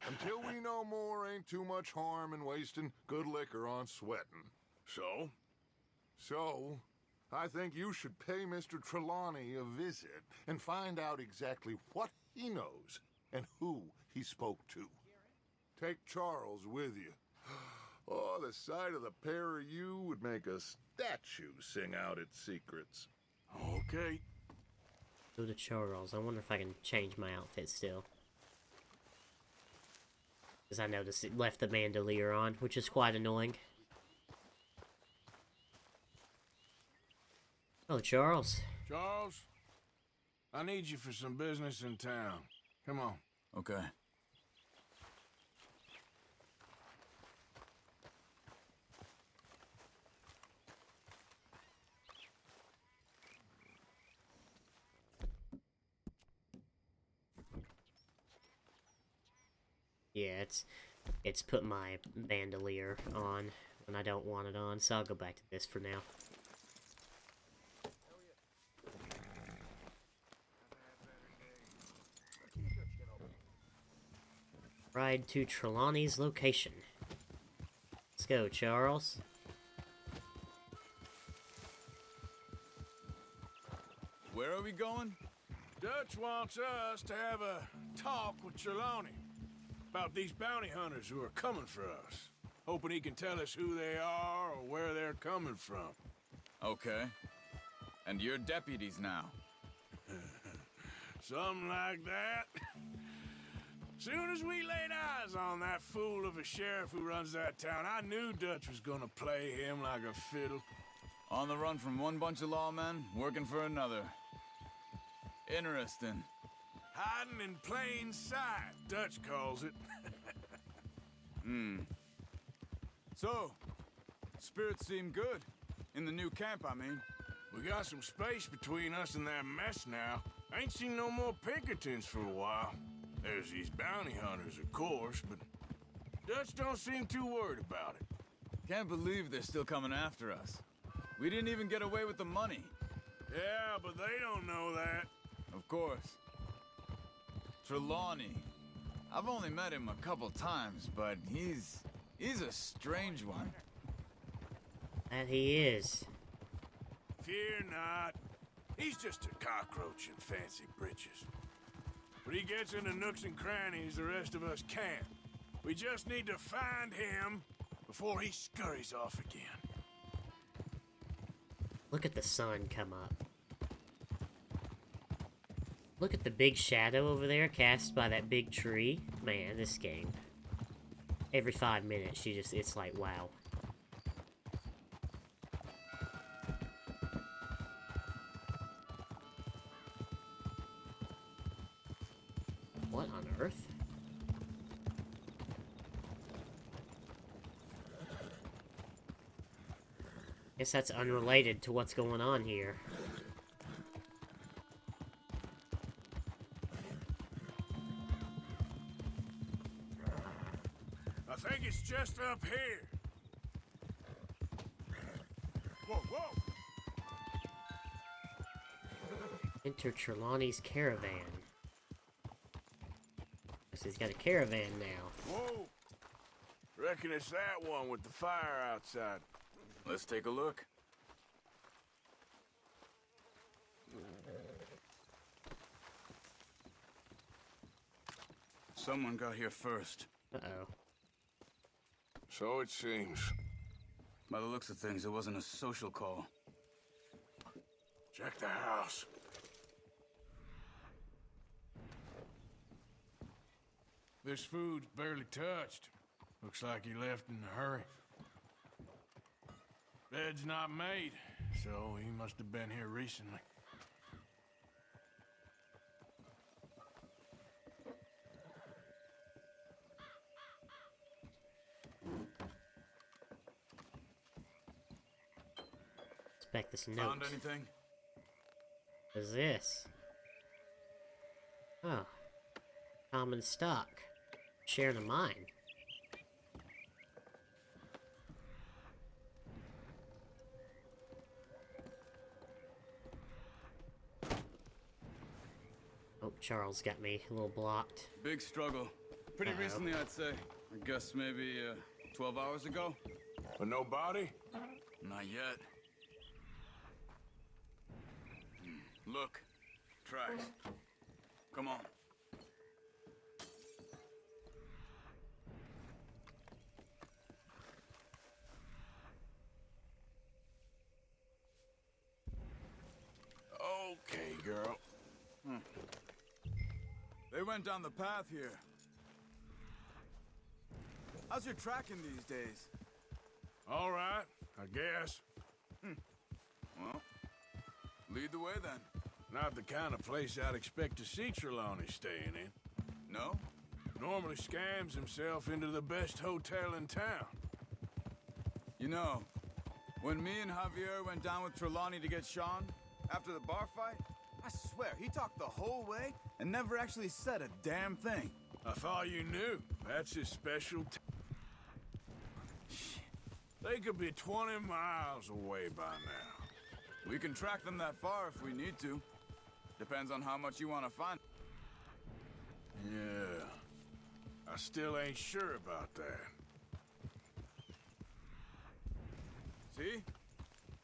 Until we know more, ain't too much harm in wasting good liquor on sweating. So? So, I think you should pay Mr. Trelawney a visit and find out exactly what he knows and who he spoke to. Take Charles with you. Oh, the sight of the pair of you would make a statue sing out its secrets. Okay. Go to Charles. I wonder if I can change my outfit still. Because I noticed it left the bandolier on, which is quite annoying. Oh, Charles. Charles, I need you for some business in town. Come on. Okay. Yeah, it's put my bandolier on when I don't want it on, so I'll go back to this for now. Ride to Trelawney's location. Let's go, Charles. Where are we going? Dutch wants us to have a talk with Trelawney about these bounty hunters who are coming for us. Hoping he can tell us who they are or where they're coming from. Okay. And you're deputies now. Something like that. Soon as we laid eyes on that fool of a sheriff who runs that town, I knew Dutch was gonna play him like a fiddle. On the run from one bunch of lawmen, working for another. Interesting. Hiding in plain sight, Dutch calls it. So, spirits seem good. In the new camp, I mean. We got some space between us and that mess now. Ain't seen no more Pinkertons for a while. There's these bounty hunters, of course, but Dutch don't seem too worried about it. Can't believe they're still coming after us. We didn't even get away with the money. Yeah, but they don't know that. Of course. Trelawney. I've only met him a couple times, but he's a strange one. That he is. Fear not. He's just a cockroach in fancy breeches. But he gets into nooks and crannies the rest of us can't. We just need to find him before he scurries off again. Look at the sun come up. Look at the big shadow over there cast by that big tree. Man, this game. Every 5 minutes, it's like, wow. What on earth? Guess that's unrelated to what's going on here. I think it's just up here. Whoa, whoa! Enter Trelawney's caravan. So he's got a caravan now. Whoa! Reckon it's that one with the fire outside. Let's take a look. Someone got here first. Uh-oh. So it seems. By the looks of things, it wasn't a social call. Check the house. This food's barely touched. Looks like he left in a hurry. Bed's not made, so he must have been here recently. Inspect this note. Found anything? What is this? Oh. Common stock. Sharing a mine. Oh, Charles got me a little blocked. Big struggle. Pretty recently, I'd say. I guess maybe 12 hours ago. But no body? Not yet. Look. Tracks. Come on. Okay, girl. They went down the path here. How's your tracking these days? All right, I guess. Well, lead the way then. Not the kind of place I'd expect to see Trelawney staying in. No? Normally scams himself into the best hotel in town. You know, when me and Javier went down with Trelawney to get Sean, after the bar fight, I swear, he talked the whole way and never actually said a damn thing. I thought you knew. That's his special They could be 20 miles away by now. We can track them that far if we need to. Depends on how much you want to find. Yeah. I still ain't sure about that. See?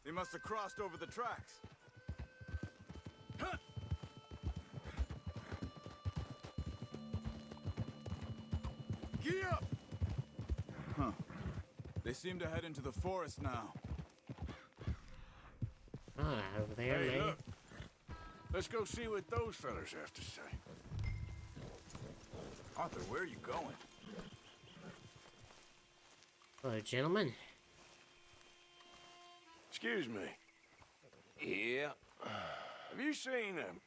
They must have crossed over the tracks. Huh. Gee up! Huh. They seem to head into the forest now. Ah, over there, Hey, man. look. Let's go see what those fellas have to say. Arthur, where are you going? Hello, gentlemen. Excuse me. Yeah. Have you seen him?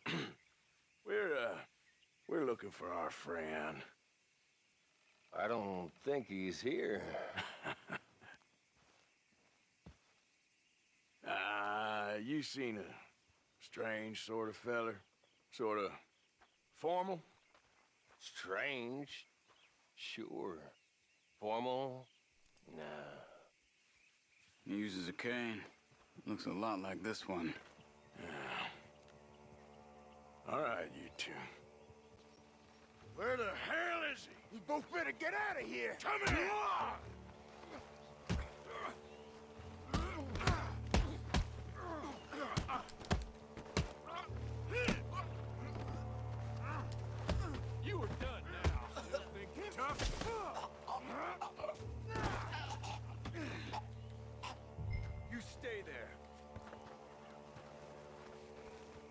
We're looking for our friend. I don't think he's here. You seen a strange sort of feller? Sort of formal? Strange? Sure. Formal? Nah. He uses a cane. Looks a lot like this one. Yeah. All right, you two. Where the hell is he? You both better get out of here! Come here!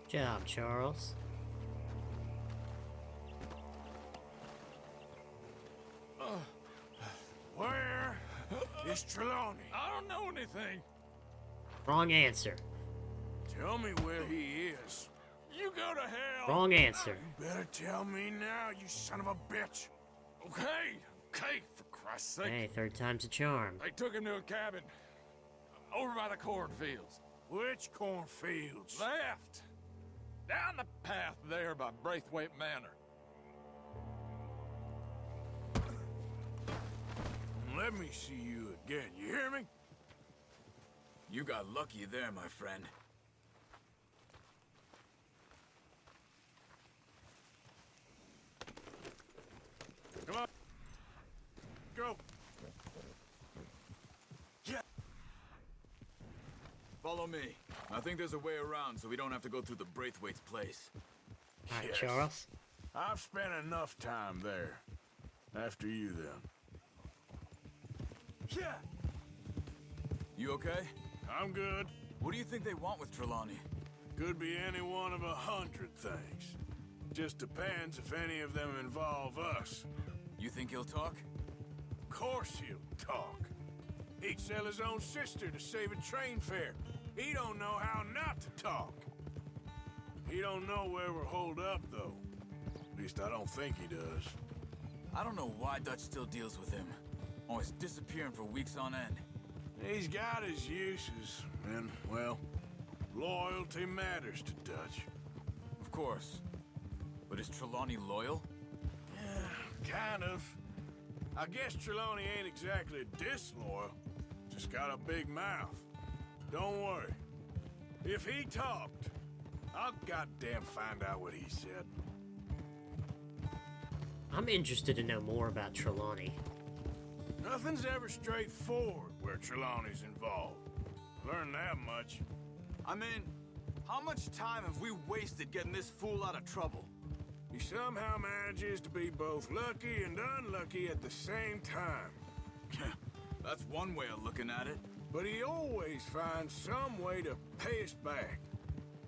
Good job, Charles. Where is Trelawney? I don't know anything. Wrong answer. Tell me where he is. You go to hell. Wrong answer. You better tell me now, you son of a bitch. Okay, okay, for Christ's sake. Hey, third time's a charm. They took him to a cabin over by the cornfields. Which cornfields? Left. Down the path there by Braithwaite Manor. Let me see you again, you hear me? You got lucky there, my friend. Come on. Go. Yeah. Follow me. I think there's a way around so we don't have to go through the Braithwaite's place. Alright, Charles. I've spent enough time there. After you, then. Yeah. You okay? I'm good. What do you think they want with Trelawney? Could be any one of 100 things. Just depends if any of them involve us. You think he'll talk? Of course he'll talk. He'd sell his own sister to save a train fare. He don't know how not to talk. He don't know where we're holed up, though. At least I don't think he does. I don't know why Dutch still deals with him. Always disappearing for weeks on end. He's got his uses, and, well, loyalty matters to Dutch. Of course. But is Trelawney loyal? Yeah, kind of. I guess Trelawney ain't exactly disloyal. Just got a big mouth. Don't worry. If he talked, I'll goddamn find out what he said. I'm interested to know more about Trelawney. Nothing's ever straightforward where Trelawney's involved. Learn that much. I mean, how much time have we wasted getting this fool out of trouble? He somehow manages to be both lucky and unlucky at the same time. That's one way of looking at it. But he always finds some way to pay us back.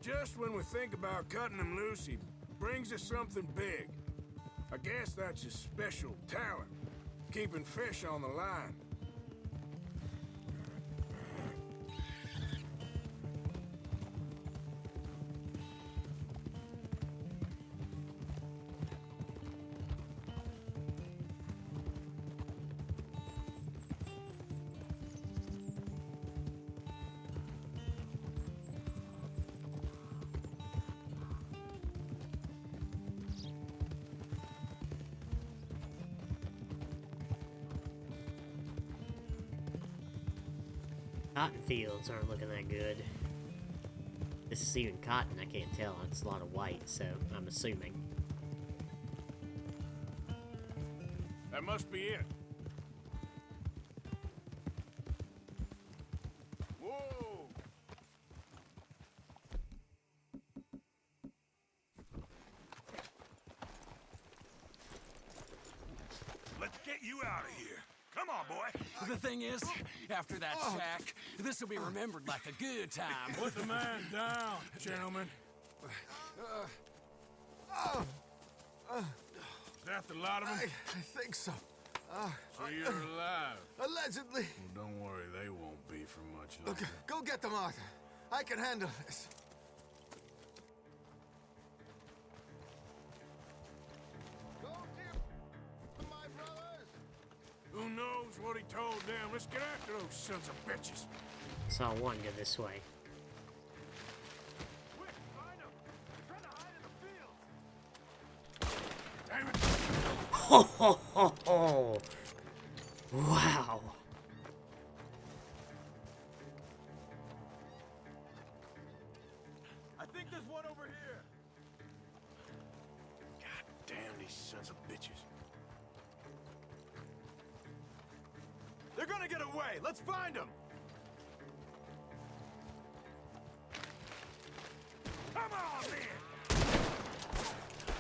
Just when we think about cutting him loose, he brings us something big. I guess that's his special talent, keeping fish on the line. Cotton fields aren't looking that good. This is even cotton, I can't tell. It's a lot of white, so I'm assuming. That must be it. Whoa! Let's get you out of here. Come on, boy. The thing is, after that shack, this'll be remembered like a good time. Put the man down, gentlemen. Is that the lot of them? I think so. So you're alive? Allegedly. Well, don't worry, they won't be for much longer. Look, go get them, Arthur. I can handle this. Who knows what he told them? Let's get after those sons of bitches. Saw one go this way. Quick, find them. They're trying to hide in the fields. Damn it. Ho ho ho ho! Wow. I think there's one over here. God damn these sons of bitches. They're gonna get away. Let's find them. Come on, man.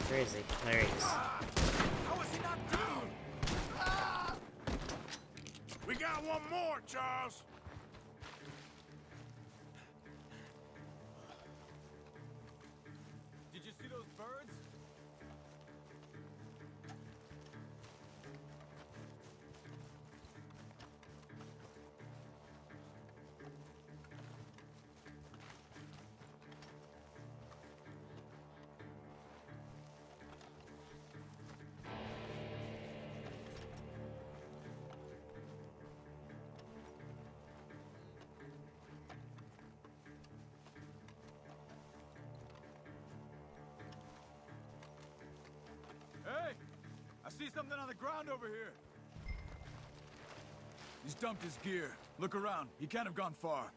Where is he? There he is. How is he not down? We got one more, Charles. something on the ground over here. He's dumped his gear. Look around. He can't have gone far.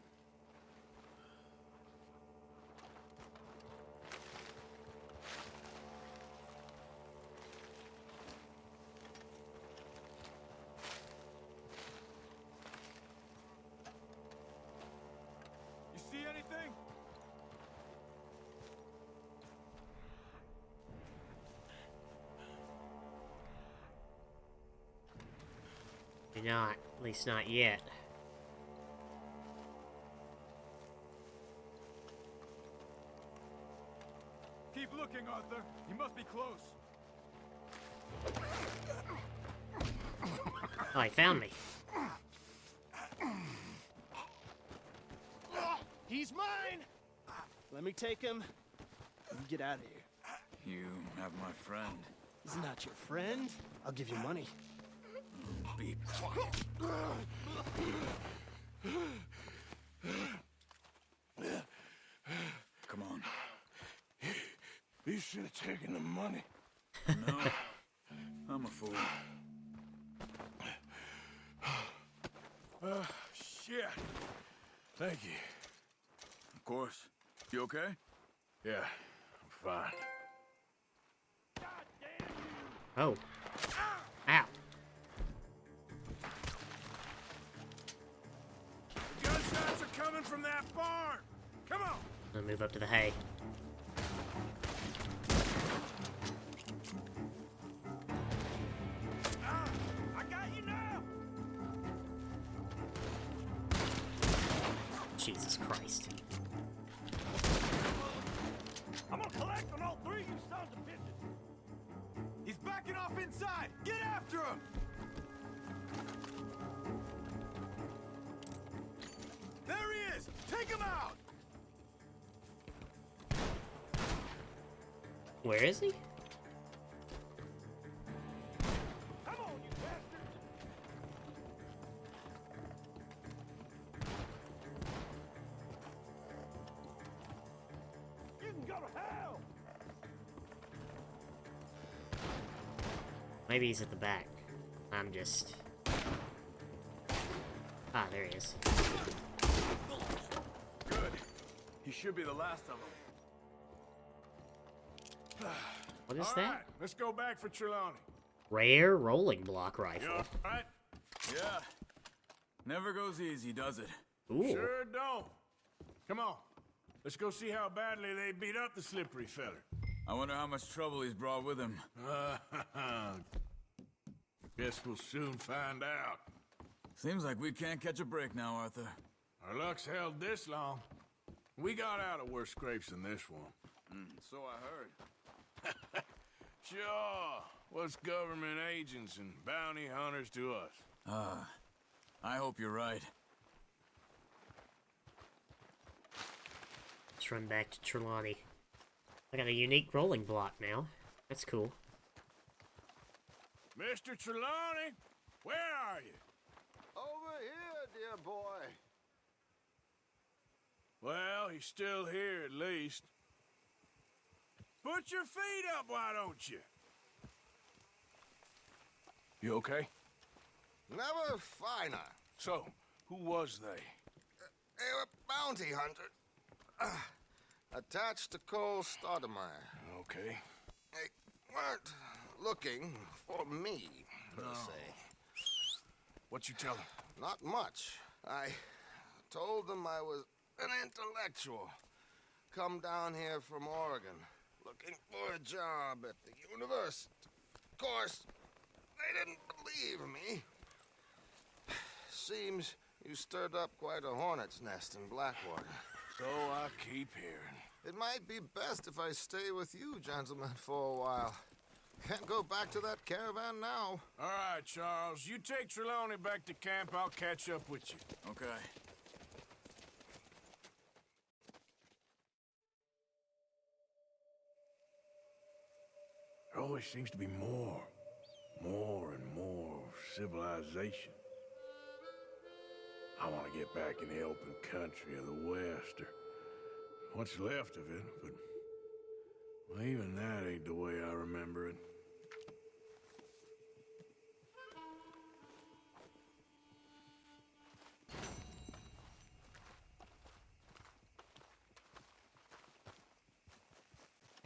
You see anything? Maybe not. At least not yet. Keep looking, Arthur. You must be close. Oh, he found me. He's mine! Let me take him. You get out of here. You have my friend. He's not your friend. I'll give you money. Be quiet. Come on. You should have taken the money. No, I'm a fool. Shit. Thank you. Of course. You okay? Yeah, I'm fine. Oh. Ow. The gunshots are coming from that barn. Come on. I'll move up to the hay. I got you now. Jesus Christ. I'm gonna collect on all three of you sons of bitches. He's backing off inside! Get after him! There he is! Take him out! Where is he? Come on, you bastards! You can go to hell! Maybe he's at the back. I'm just... Ah, there he is. Good. He should be the last of them. What is All that? right, let's go back for Trelawney. Rare rolling block You rifle. all right? Yeah. Never goes easy, does it? Ooh. Sure don't. Come on. Let's go see how badly they beat up the slippery feller. I wonder how much trouble he's brought with him. Guess we'll soon find out. Seems like we can't catch a break now, Arthur. Our luck's held this long. We got out of worse scrapes than this one. So I heard. Sure. What's government agents and bounty hunters to us? I hope you're right. Let's run back to Trelawney. I got a unique rolling block now. That's cool. Mr. Trelawney, where are you? Over here, dear boy. Well, he's still here at least. Put your feet up, why don't you? You okay? Never finer. So, who was they? They were bounty hunter. Attached to Cole Stoudemire. Okay. They weren't looking for me, per se. What you tell them? Not much. I told them I was an intellectual. Come down here from Oregon, looking for a job at the university. Of course, they didn't believe me. Seems you stirred up quite a hornet's nest in Blackwater. So I keep hearing. It might be best if I stay with you, gentlemen, for a while. Can't go back to that caravan now. All right, Charles. You take Trelawney back to camp. I'll catch up with you. Okay. There always seems to be more and more civilization. I want to get back in the open country of the West, or what's left of it, but well, even that ain't the way I remember it.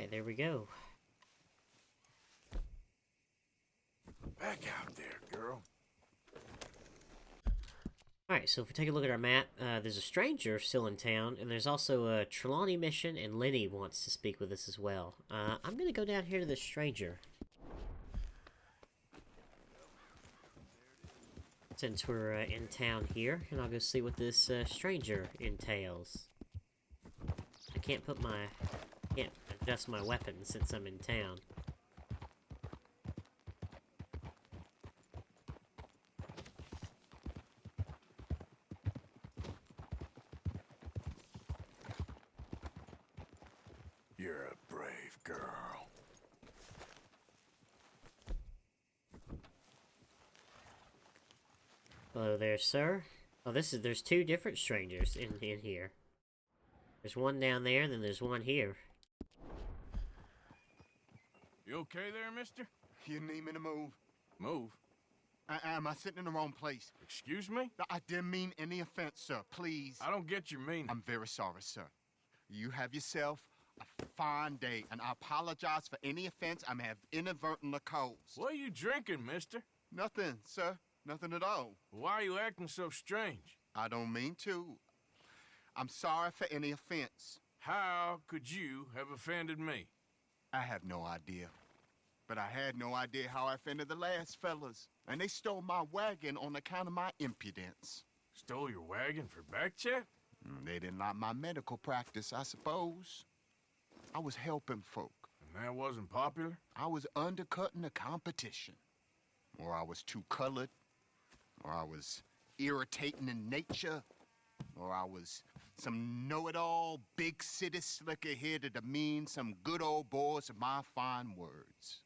Alright, there we go. Back out there, girl. Alright, so if we take a look at our map, there's a stranger still in town, and there's also a Trelawney mission, and Lenny wants to speak with us as well. I'm gonna go down here to the stranger. Since we're in town here, and I'll go see what this stranger entails. I can't adjust my weapon since I'm in town. You're a brave girl. Hello there, sir. Oh, there's two different strangers in here. There's one down there, and then there's one here. You okay there, mister? You need me to move? Move? Am I sitting in the wrong place? Excuse me? I didn't mean any offense, sir. Please. I don't get your meaning. I'm very sorry, sir. You have yourself a fine day, and I apologize for any offense I may have inadvertently caused. What are you drinking, mister? Nothing, sir. Nothing at all. Why are you acting so strange? I don't mean to. I'm sorry for any offense. How could you have offended me? I have no idea. But I had no idea how I offended the last fellas. And they stole my wagon on account of my impudence. Stole your wagon for back check? They didn't like my medical practice, I suppose. I was helping folk. And that wasn't popular? I was undercutting the competition. Or I was too colored. Or I was irritating in nature. Or I was some know-it-all, big city slicker here to demean some good old boys of my fine words.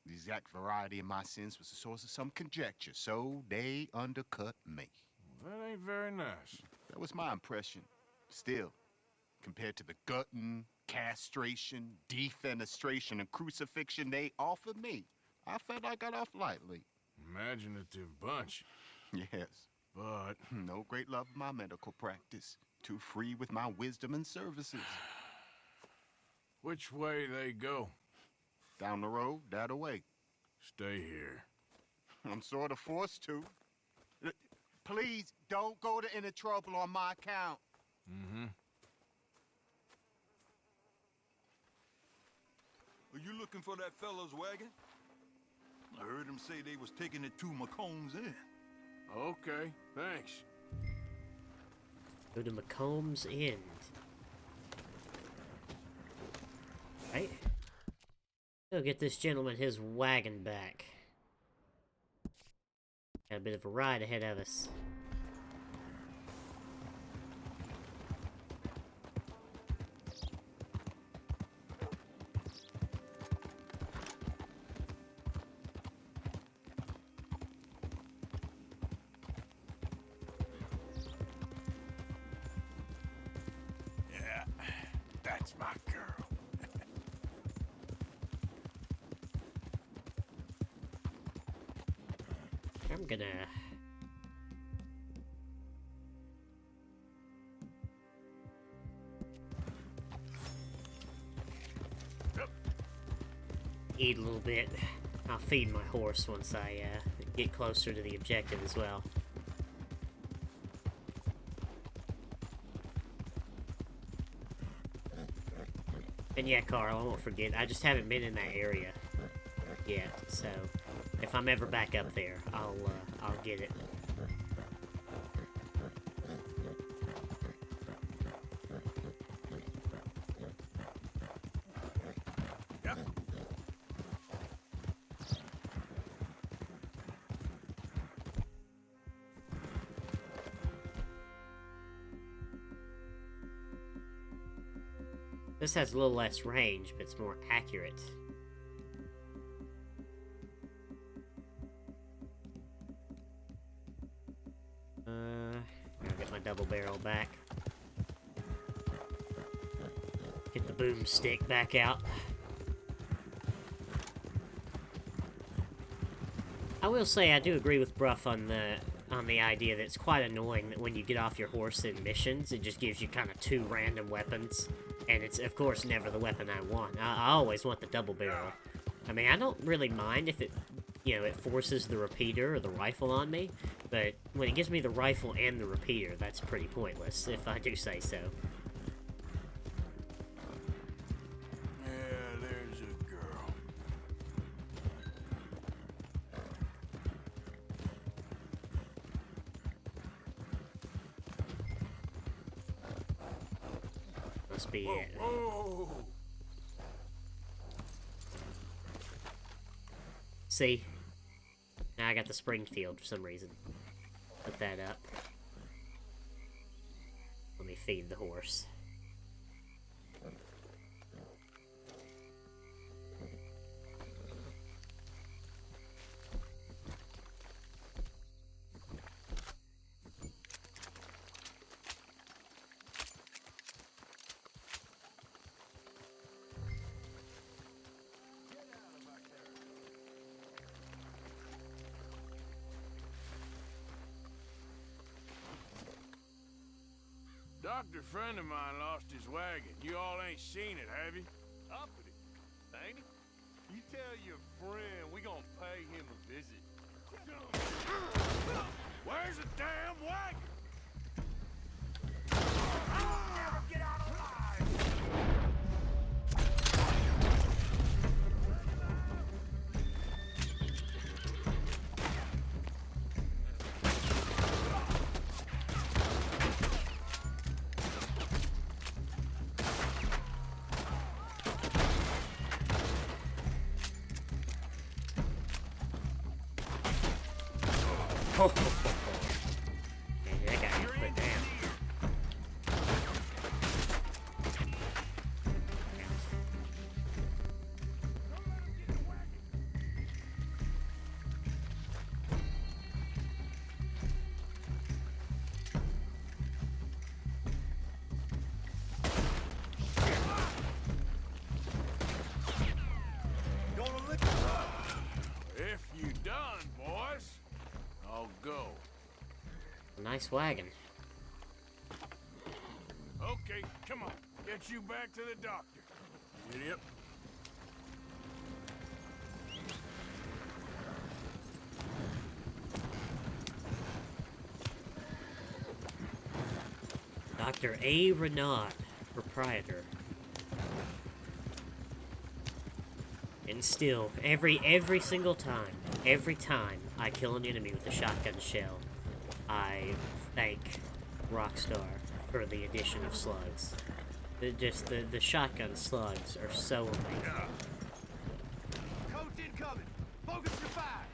The exact variety of my sins was the source of some conjecture, so they undercut me. Well, that ain't very nice. That was my impression. Still, compared to the gutting, castration, defenestration, and crucifixion they offered me, I felt I got off lightly. Imaginative bunch. Yes. But no great love of my medical practice. Too free with my wisdom and services. Which way they go? Down the road, that away. Stay here. I'm sort of forced to. Please, don't go to any trouble on my account. Mm-hmm. Are you looking for that fella's wagon? I heard him say they was taking it to McComb's Inn. Okay, thanks. Go to McComb's Inn. Right? Go get this gentleman his wagon back. Got a bit of a ride ahead of us. Yeah, that's my girl. I'm gonna... eat a little bit. I'll feed my horse once I get closer to the objective as well. And yeah, Carl, I won't forget, I just haven't been in that area yet, so if I'm ever back up there, I'll get it. This has a little less range, but it's more accurate. I'll get my double barrel back. Get the boomstick back out. I will say I do agree with Bruff on the idea that it's quite annoying that when you get off your horse in missions, it just gives you kind of two random weapons. And it's, of course, never the weapon I want. I always want the double barrel. I mean, I don't really mind if it, you know, it forces the repeater or the rifle on me, but when it gives me the rifle and the repeater, that's pretty pointless, if I do say so. Yeah, there's a girl. Must be Whoa, it. whoa. See? Now I got the Springfield for some reason. Put that up. Let me feed the horse. Doctor friend of mine lost his wagon. You all ain't seen it, have you? Uppity, ain't he? You tell your friend we gonna pay him a visit. Where's the damn wagon? Never get out alive! Oh, man, that guy got put down. If you done, boys, I'll go. Nice wagon. Okay, come on. Get you back to the doctor. Idiot. Dr. A. Renaud, proprietor. And still, every single time I kill an enemy with a shotgun shell, I thank Rockstar for the addition of slugs. The shotgun slugs are so amazing. Coach incoming! Focus your fire!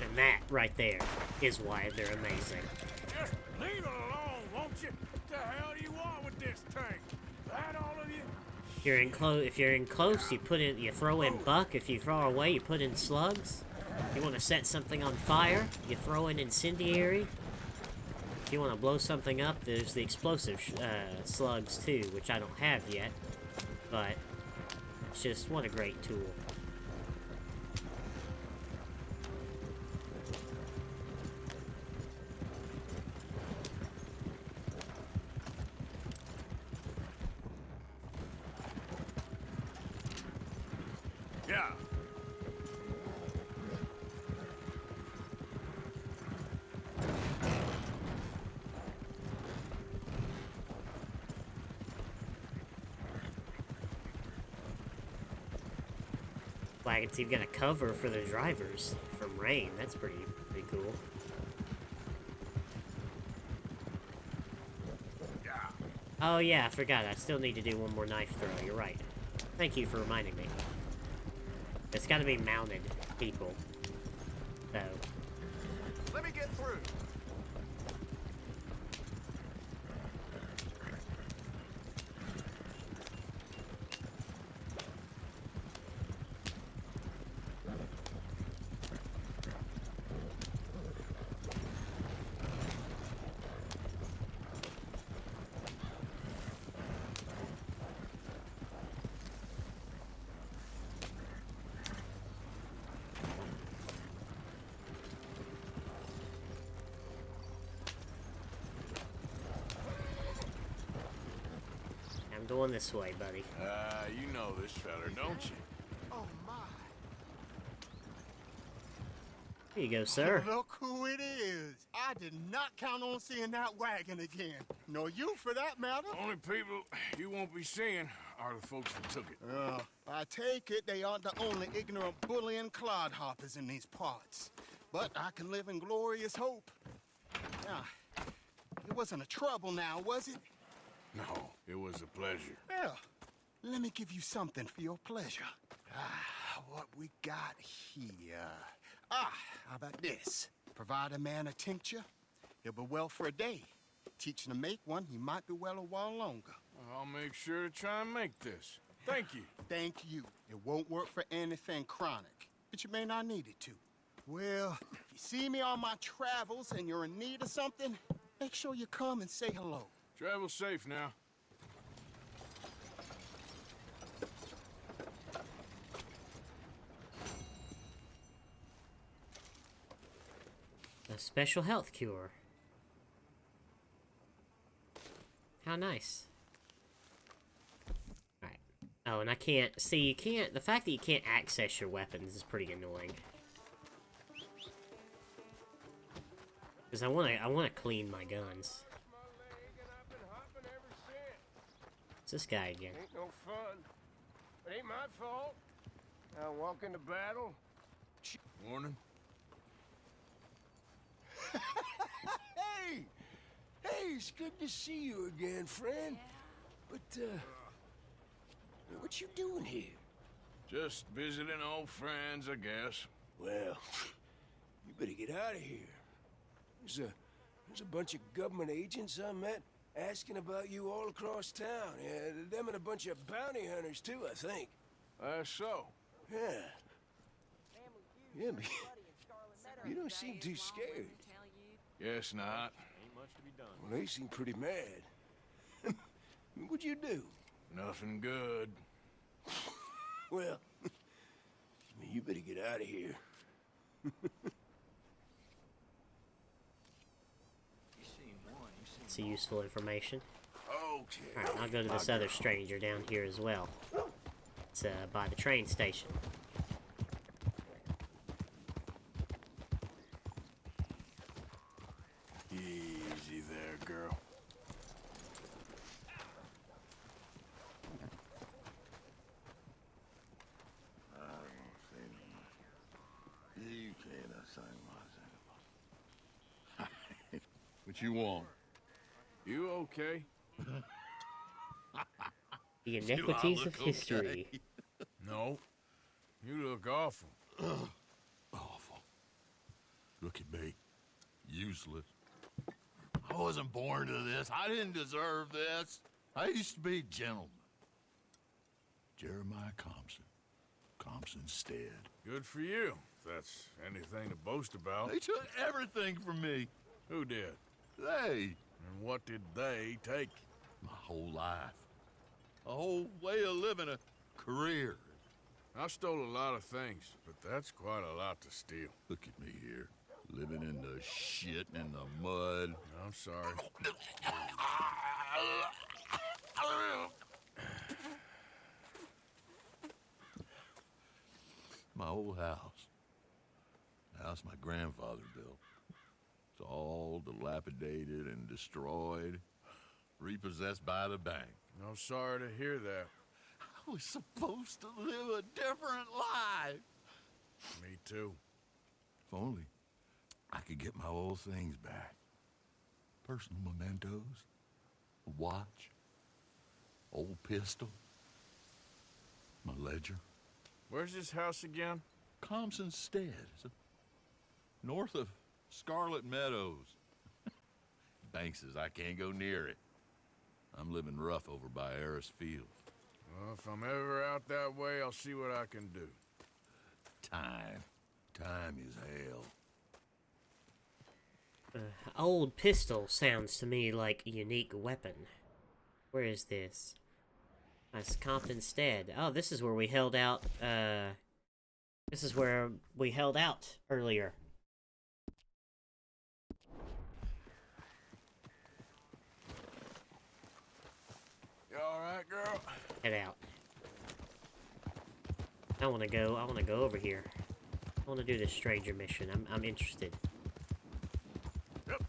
And that right there is why they're amazing. Just leave it alone, won't you? What the hell do you want with this thing? That all of you? If you're in close, you throw in buck. If you throw away, you put in slugs. If you want to set something on fire, you throw in incendiary. If you want to blow something up, there's the explosive slugs too, which I don't have yet. But it's just what a great tool. Yeah. Like it's even got a cover for the drivers from rain. That's pretty cool. Oh yeah, I forgot. I still need to do one more knife throw. You're right. Thank you for reminding me. It's got to be mounted people. So. Let me get through! Going this way, buddy. You know this feller, don't you? Oh, my. Here you go, sir. Look who it is. I did not count on seeing that wagon again. Nor you, for that matter. Only people you won't be seeing are the folks that took it. I take it they aren't the only ignorant bullying clodhoppers in these parts. But I can live in glorious hope. Now, it wasn't a trouble now, was it? No, it was a pleasure. Well, let me give you something for your pleasure. What we got here? How about this? Provide a man a tincture, he'll be well for a day. Teach him to make one, he might be well a while longer. I'll make sure to try and make this. Thank you. Thank you. It won't work for anything chronic, but you may not need it to. Well, if you see me on my travels and you're in need of something, make sure you come and say hello. Travel safe now. A special health cure. How nice. Alright. Oh, and I can't... See, you can't... The fact that you can't access your weapons is pretty annoying. Because I wanna clean my guns. It's this guy again. Ain't no fun. It ain't my fault. I walk into battle. Morning. Hey! Hey, it's good to see you again, friend. But, what you doing here? Just visiting old friends, I guess. Well, you better get out of here. There's a bunch of government agents I met asking about you all across town. Yeah, them and a bunch of bounty hunters, too, I think. So? Yeah. Yeah, but you don't seem too scared. Guess not. Well, they seem pretty mad. What'd you do? Nothing good. Well, you better get out of here. It's useful information. Okay. Alright, I'll go to this other stranger down here as well. It's by the train station. Easy there, girl. What you want? You okay? The iniquities of history. No. You look awful. Awful. Look at me. Useless. I wasn't born to this. I didn't deserve this. I used to be a gentleman. Jeremiah Compson. Compson Stead. Good for you, if that's anything to boast about. They took everything from me. Who did? They. And what did they take? My whole life. A whole way of living, a career. I stole a lot of things, but that's quite a lot to steal. Look at me here, living in the shit and the mud. I'm sorry. My old house. The house my grandfather built. It's all dilapidated and destroyed, repossessed by the bank. I'm sorry to hear that. I was supposed to live a different life. Me too. If only I could get my old things back. Personal mementos, a watch, old pistol, my ledger. Where's this house again? Compson Stead. It's north of Scarlet Meadows. Bank says I can't go near it. I'm living rough over by Harris Field. Well, if I'm ever out that way, I'll see what I can do. Time. Time is hell. Old pistol sounds to me like a unique weapon. Where is this? That's Compton Stead. Oh, this is where we held out, this is where we held out earlier. You alright? right, girl. Head out. I wanna go over here. I wanna do this stranger mission. I'm interested. Yep.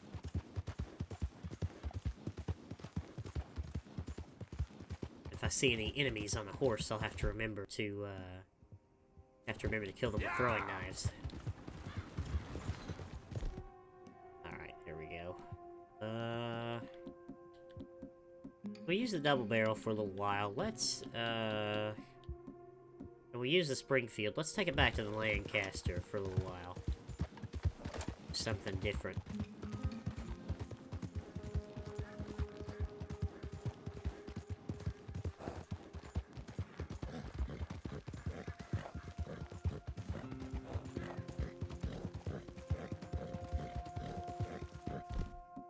If I see any enemies on a horse, I'll have to remember to kill them with throwing knives. Alright, there we go. We'll use the double barrel for a little while. Let's, we'll use the Springfield. Let's take it back to the Lancaster for a little while. Something different.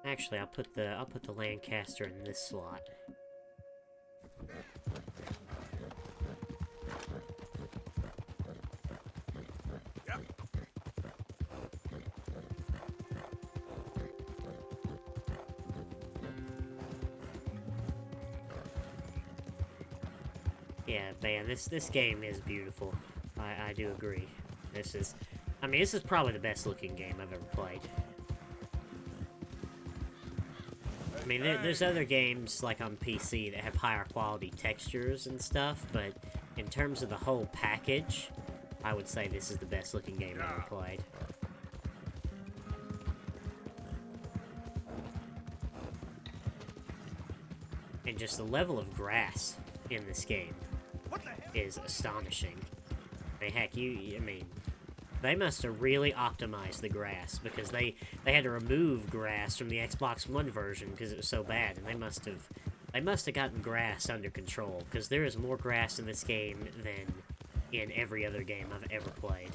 Actually, I'll put the Lancaster in this slot. Yeah, man, this game is beautiful. I do agree. This is probably the best looking game I've ever played. I mean, there's other games, like on PC, that have higher quality textures and stuff, but in terms of the whole package, I would say this is the best looking game I've ever played. And just the level of grass in this game is astonishing. I mean, heck, they must have really optimized the grass, because they had to remove grass from the Xbox One version because it was so bad, and they must have gotten grass under control, because there is more grass in this game than in every other game I've ever played.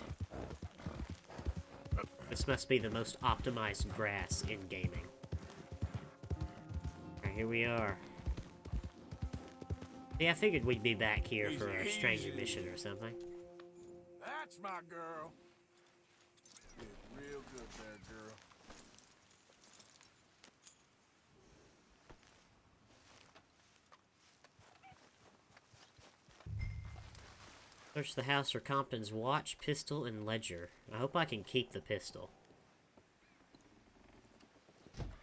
This must be the most optimized grass in gaming. Alright, here we are. Yeah, I figured we'd be back here for a stranger mission or something. That's my girl. Did real good there, girl. Search the house for Compton's watch, pistol, and ledger. I hope I can keep the pistol.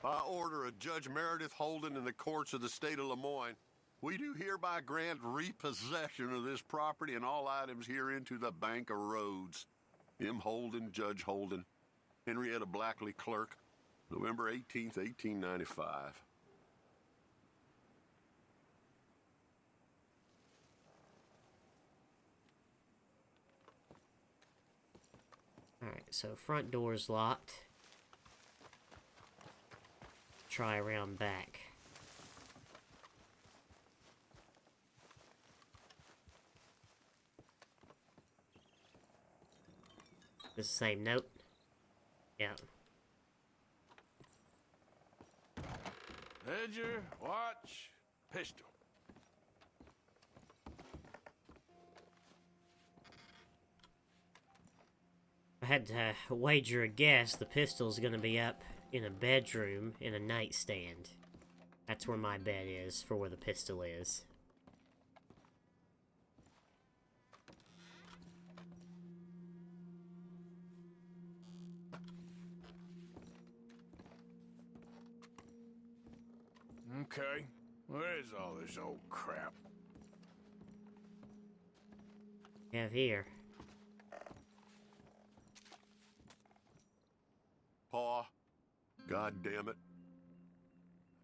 By order of Judge Meredith Holden in the courts of the state of Lemoyne, we do hereby grant repossession of this property and all items herein to the Bank of Rhodes. M. Holden, Judge Holden. Henrietta Blackley, Clerk. November 18th, 1895. Alright, so front door's locked. Try around back. This same note. Yeah. Ledger, watch, pistol. I had to wager a guess the pistol's gonna be up in a bedroom in a nightstand. That's where my bed is for where the pistol is. Okay, where is all this old crap? Have here. Pa, God damn it.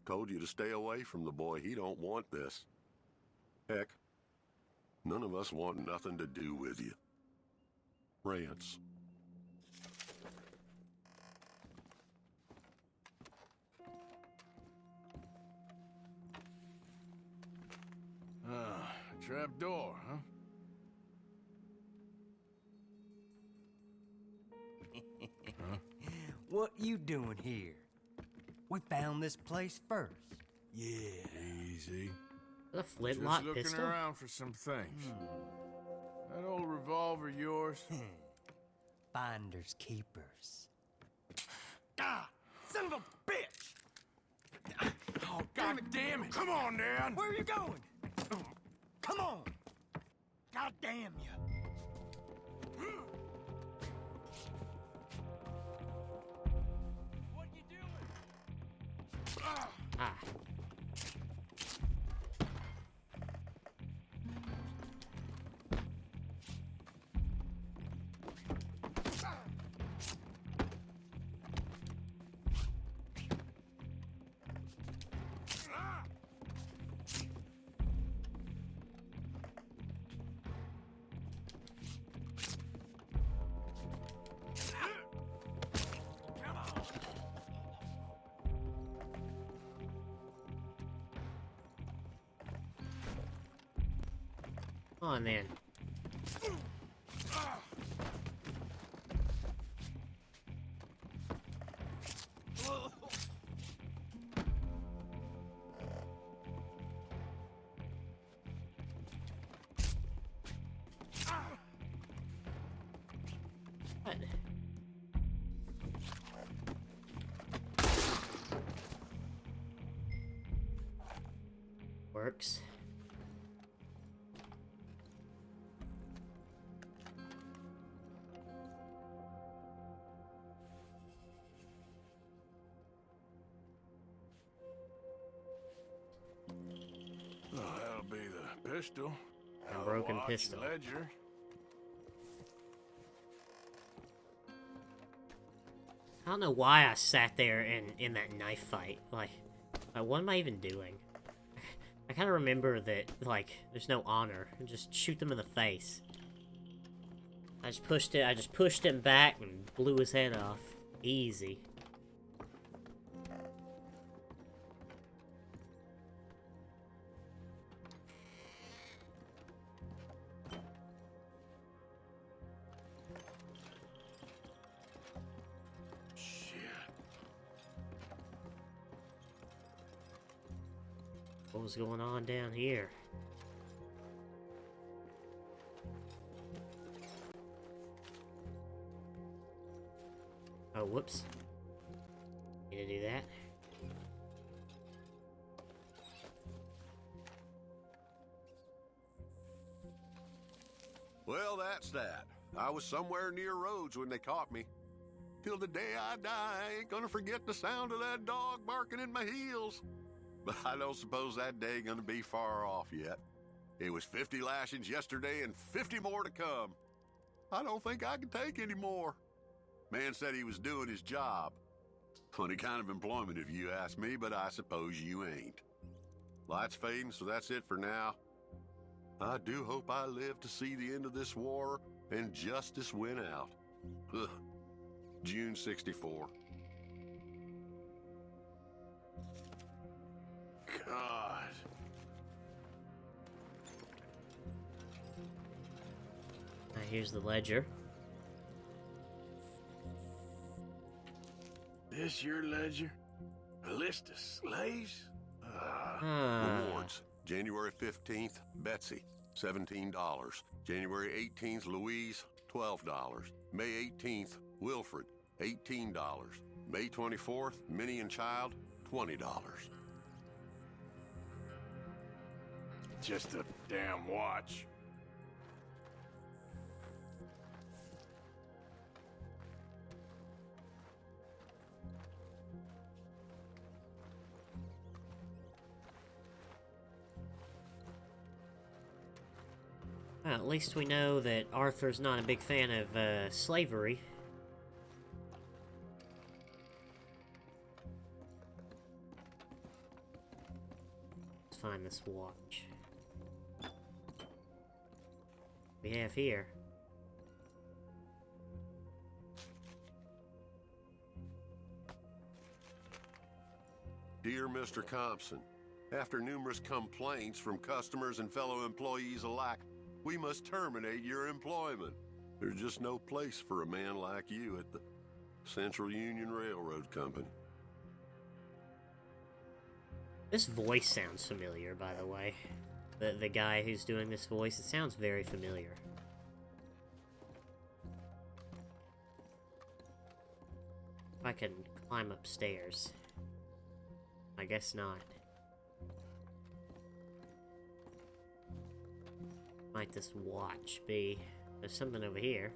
Told you to stay away from the boy. He don't want this. Heck, none of us want nothing to do with you. Rance. Trap door, huh? What you doing here? We found this place first. Yeah. Easy. A flintlock Just looking pistol? around for some things. That old revolver yours? Finders keepers. Ah! Son of a bitch! Oh, God damn it! Come on, Dan! Where are you going? God damn you! What you doing? Ah. Come on, then. What? Works. Oh, that'll be the pistol. A broken Watch, pistol. Ledger. I don't know why I sat there in that knife fight. Like, what am I even doing? I kind of remember that, like, there's no honor. Just shoot them in the face. I just pushed him back and blew his head off. Easy. What was going on down here? Oh, whoops. Need to do that. Well, that's that. I was somewhere near Rhodes when they caught me. Till the day I die, I ain't gonna forget the sound of that dog barking in my heels. But I don't suppose that day gonna be far off yet. It was 50 lashings yesterday and 50 more to come. I don't think I can take any more. Man said he was doing his job. Funny kind of employment if you ask me, but I suppose you ain't. Light's fading, so that's it for now. I do hope I live to see the end of this war and justice win out. Ugh. June 64. God. Now here's the ledger. This your ledger? A list of slaves? Rewards. January 15th, Betsy, $17. January 18th, Louise, $12. May 18th, Wilfred, $18. May 24th, Minnie and Child, $20. Just a damn watch. Well, at least we know that Arthur's not a big fan of slavery. Let's find this watch. We have here. Dear Mr. Compson, after numerous complaints from customers and fellow employees alike, we must terminate your employment. There's just no place for a man like you at the Central Union Railroad Company. This voice sounds familiar, by the way. The guy who's doing this voice, it sounds very familiar. If I can climb upstairs. I guess not. might this watch be? There's something over here.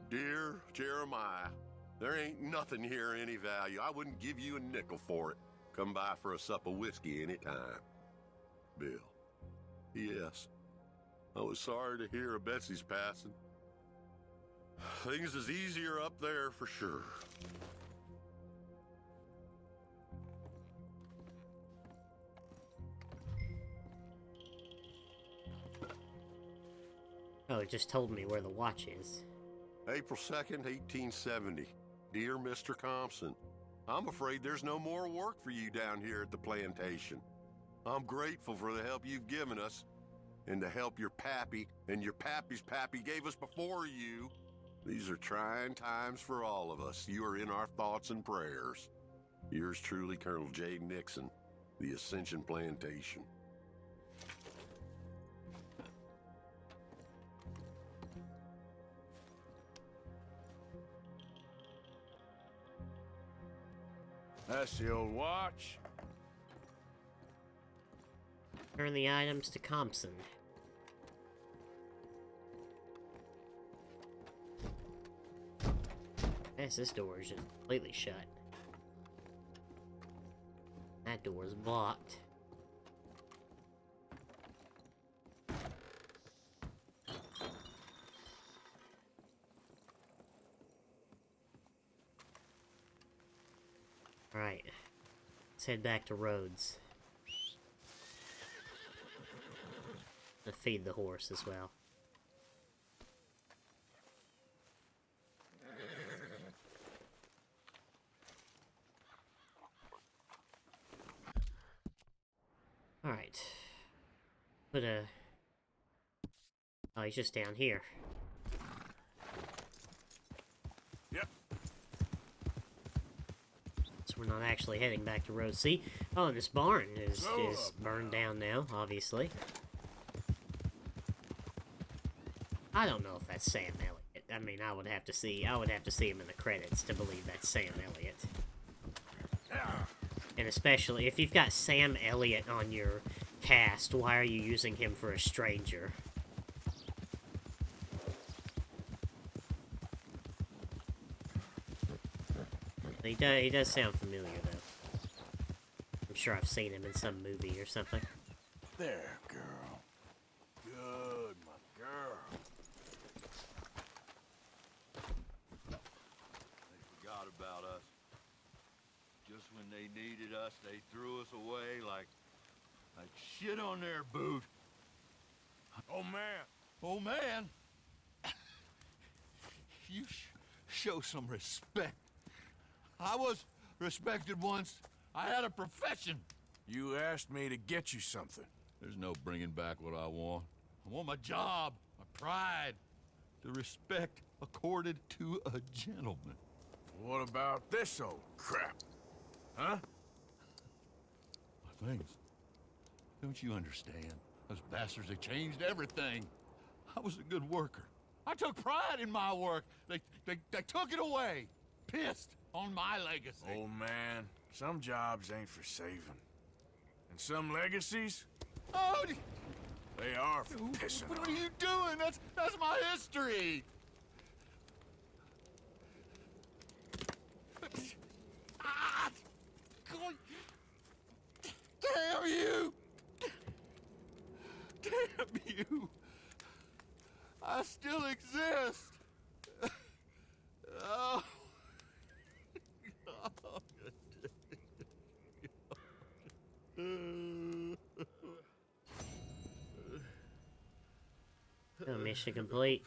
Dear Jeremiah, there ain't nothing here any value. I wouldn't give you a nickel for it. Come by for a sup of whiskey anytime. Bill. Yes. I was sorry to hear of Betsy's passing. Things is easier up there for sure. Oh, it just told me where the watch is. April 2nd, 1870. Dear Mr. Thompson, I'm afraid there's no more work for you down here at the plantation. I'm grateful for the help you've given us, and the help your pappy and your pappy's pappy gave us before you. These are trying times for all of us. You are in our thoughts and prayers. Yours truly, Colonel J. Nixon, the Ascension Plantation. That's the old watch. Turn the items to Compson. Guess this door is just completely shut. That door is blocked. Alright. Let's head back to Rhodes. To feed the horse as well. Alright. Put a... Oh, he's just down here. Yep. So we're not actually heading back to Rhodes. See? Oh, and this barn is burned down now, obviously. I don't know if that's Sam Elliott. I mean, I would have to see him in the credits to believe that's Sam Elliott. And especially if you've got Sam Elliott on your cast, why are you using him for a stranger? He does sound familiar though. I'm sure I've seen him in some movie or something. There, girl. Good, my girl. They forgot about us. Just when they needed us, they threw us away like shit on their boot. Oh, man. Oh, man. You show some respect. I was respected once. I had a profession. You asked me to get you something. There's no bringing back what I want. I want my job, my pride, the respect accorded to a gentleman. What about this old crap? Huh? My things. Don't you understand? Those bastards, they changed everything. I was a good worker. I took pride in my work. They took it away. Pissed on my legacy. Old man, some jobs ain't for saving. And some legacies, Oh, they are for pissing what on. are you doing? That's my history. Ah! Damn you! Damn you! I still exist. Oh. Oh, mission complete.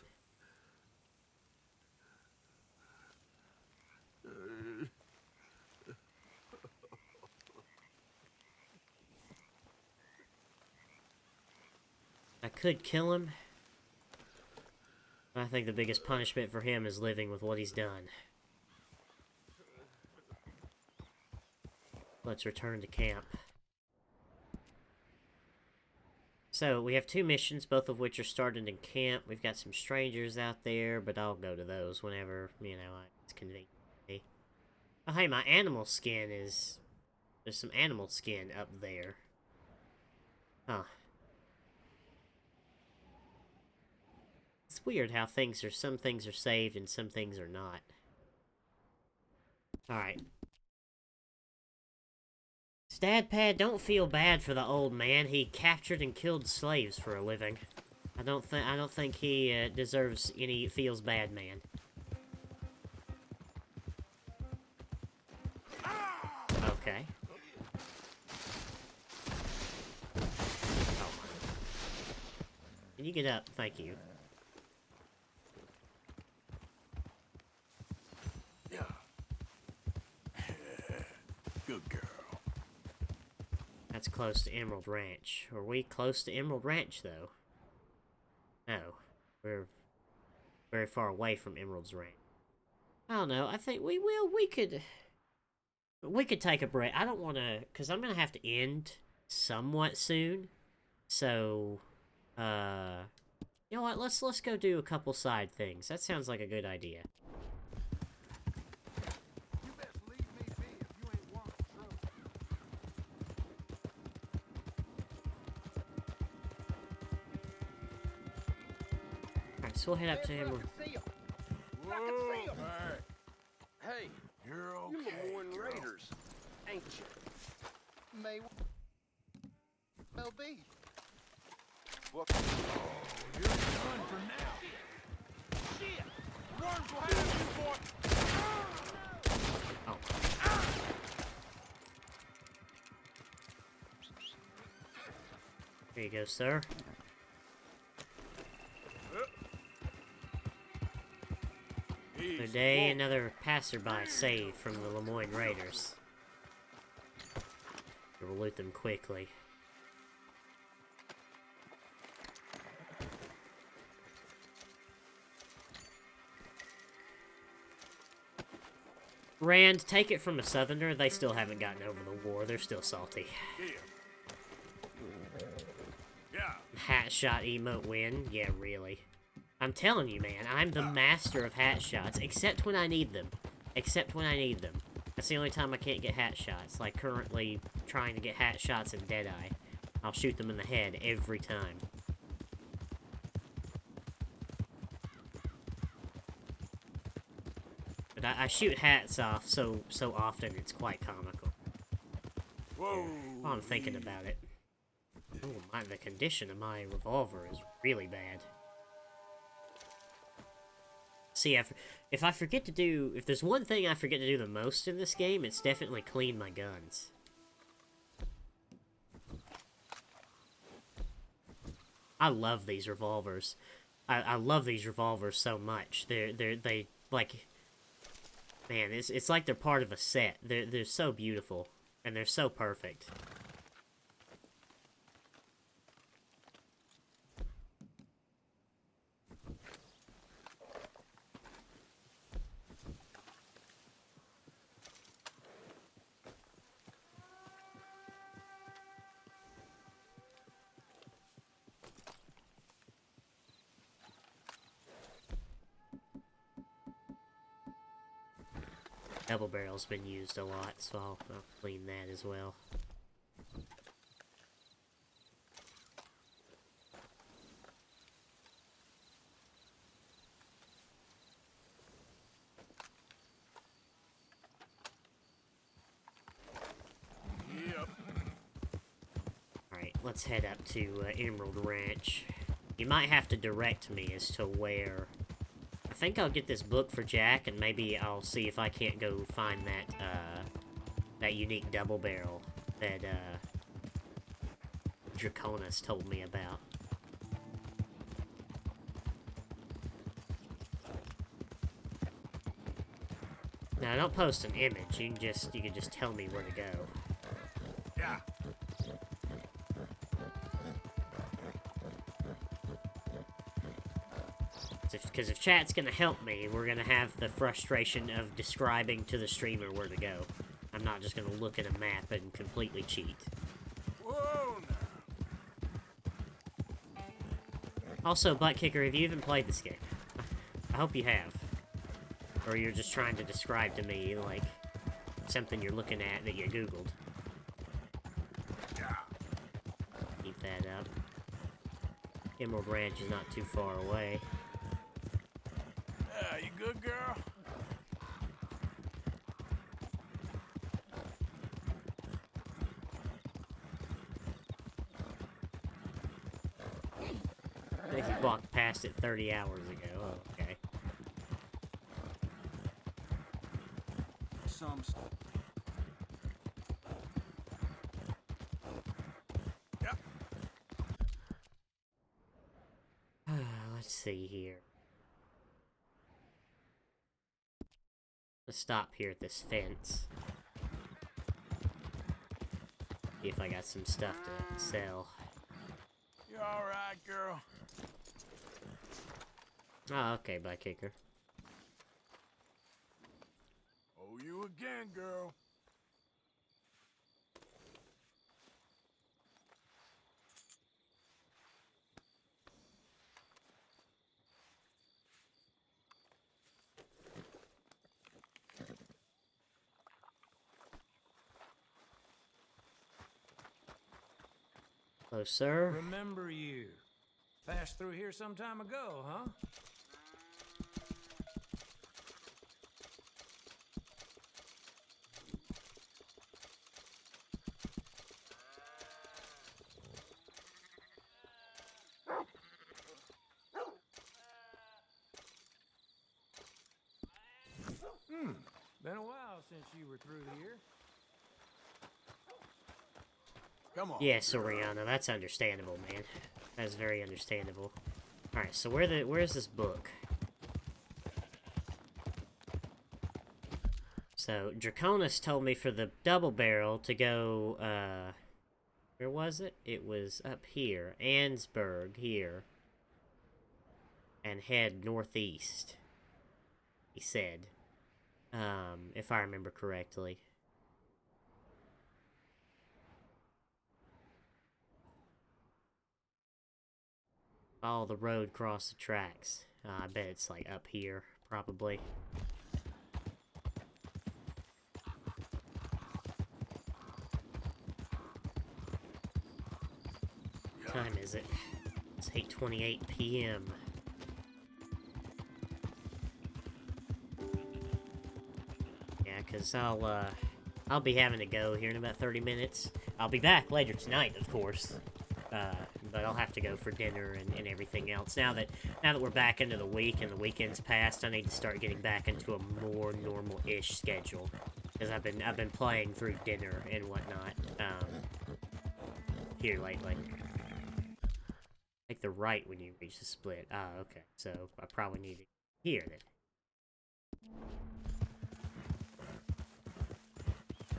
I could kill him. I think the biggest punishment for him is living with what he's done. Let's return to camp. So, we have two missions, both of which are started in camp. We've got some strangers out there, but I'll go to those whenever, you know, it's convenient. Oh, hey, my animal skin is There's some animal skin up there. Huh. It's weird how some things are saved and some things are not. Alright. Stadpad, don't feel bad for the old man. He captured and killed slaves for a living. I don't think he deserves any feels bad man. Okay. Oh. Can you get up? Thank you. Yeah. Good girl. That's close to Emerald Ranch. Are we close to Emerald Ranch, though? No. We're very far away from Emerald's Ranch. I don't know. I think we could take a break. I don't want to... Because I'm going to have to end somewhat soon. So, you know what? Let's go do a couple side things. That sounds like a good idea. Alright, so we'll head up to Emerald. Whoa, Hey, you're okay. you Lemoyne Raiders, ain't you? May well be. Oh, you're done for now. Shit! Run behind you, boy! Oh. There you go, sir. Today, another passerby saved from the Lemoyne Raiders. We'll loot them quickly. Rand, take it from a southerner, they still haven't gotten over the war. They're still salty. Yeah. Hat shot emote win? Yeah, really. I'm telling you, man, I'm the master of hat shots, except when I need them. Except when I need them. That's the only time I can't get hat shots, like currently trying to get hat shots in Deadeye. I'll shoot them in the head every time. But I shoot hats off so often it's quite comical. Whoa. While I'm thinking about it. Oh, the condition of my revolver is really bad. See, if I forget to do... If there's one thing I forget to do the most in this game, it's definitely clean my guns. I love these revolvers. I love these revolvers so much. They like... Man, it's like they're part of a set. They're so beautiful. And they're so perfect. Double barrel's been used a lot, so I'll clean that as well. Yep. Alright, let's head up to Emerald Ranch. You might have to direct me as to where... I think I'll get this book for Jack, and maybe I'll see if I can't go find that unique double barrel that, Draconis told me about. Now, don't post an image, you can just tell me where to go. Yeah. Because if chat's gonna help me, we're gonna have the frustration of describing to the streamer where to go. I'm not just gonna look at a map and completely cheat. Whoa, now. Also, Butt Kicker, have you even played this game? I hope you have. Or you're just trying to describe to me, like, something you're looking at that you googled. Emerald Ranch is not too far away. Yeah, you good, girl? I think he walked past it 30 hours ago. Oh, okay. Some stuff. Let's see here. Let's stop here at this fence. See if I got some stuff to sell. You alright, girl? Oh, okay, Butt Kicker. Oh, you again, girl. Hello, sir. Remember you. Passed through here some time ago, huh? Been a while since you were through here. Come on. Yes, Oriana, that's understandable, man. That's very understandable. Alright, so where's this book? So, Draconis told me for the double barrel to go, where was it? It was up here. Ansburg, here. And head northeast. He said. If I remember correctly. Follow the road across the tracks. I bet it's like up here, probably. What time is it? It's 8:28 p.m. Yeah, because I'll be having to go here in about 30 minutes. I'll be back later tonight, of course. But I'll have to go for dinner and everything else. Now that we're back into the week and the weekend's passed, I need to start getting back into a more normal-ish schedule. Because I've been playing through dinner and whatnot. Here lately. Take the right when you reach the split. Ah, okay. So I probably need it here then.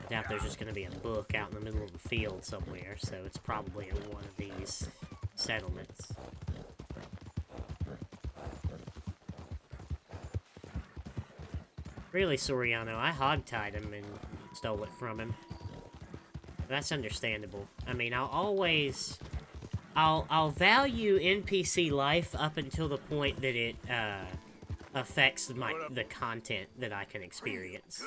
I doubt there's just going to be a book out in the middle of the field somewhere, so it's probably in one of these settlements. Really, Soriano, I hogtied him and stole it from him. That's understandable. I mean, I'll value NPC life up until the point that it affects the content that I can experience.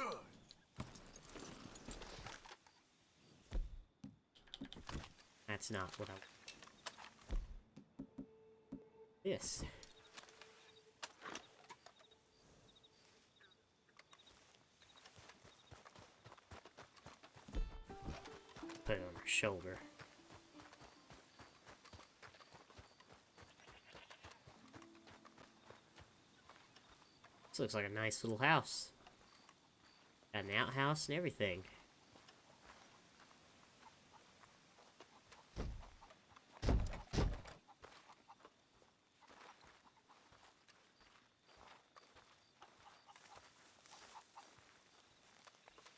That's not what I... This. Put it on her shoulder. This looks like a nice little house. Got an outhouse and everything.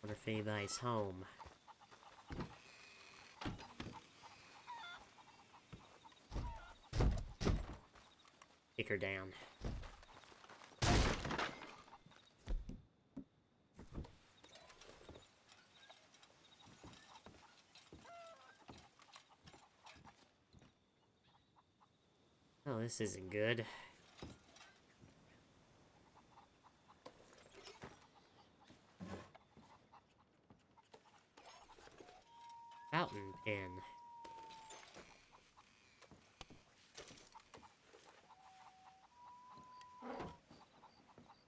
Wonder if anybody's home. Kick her down. Oh, this isn't good. Fountain pen.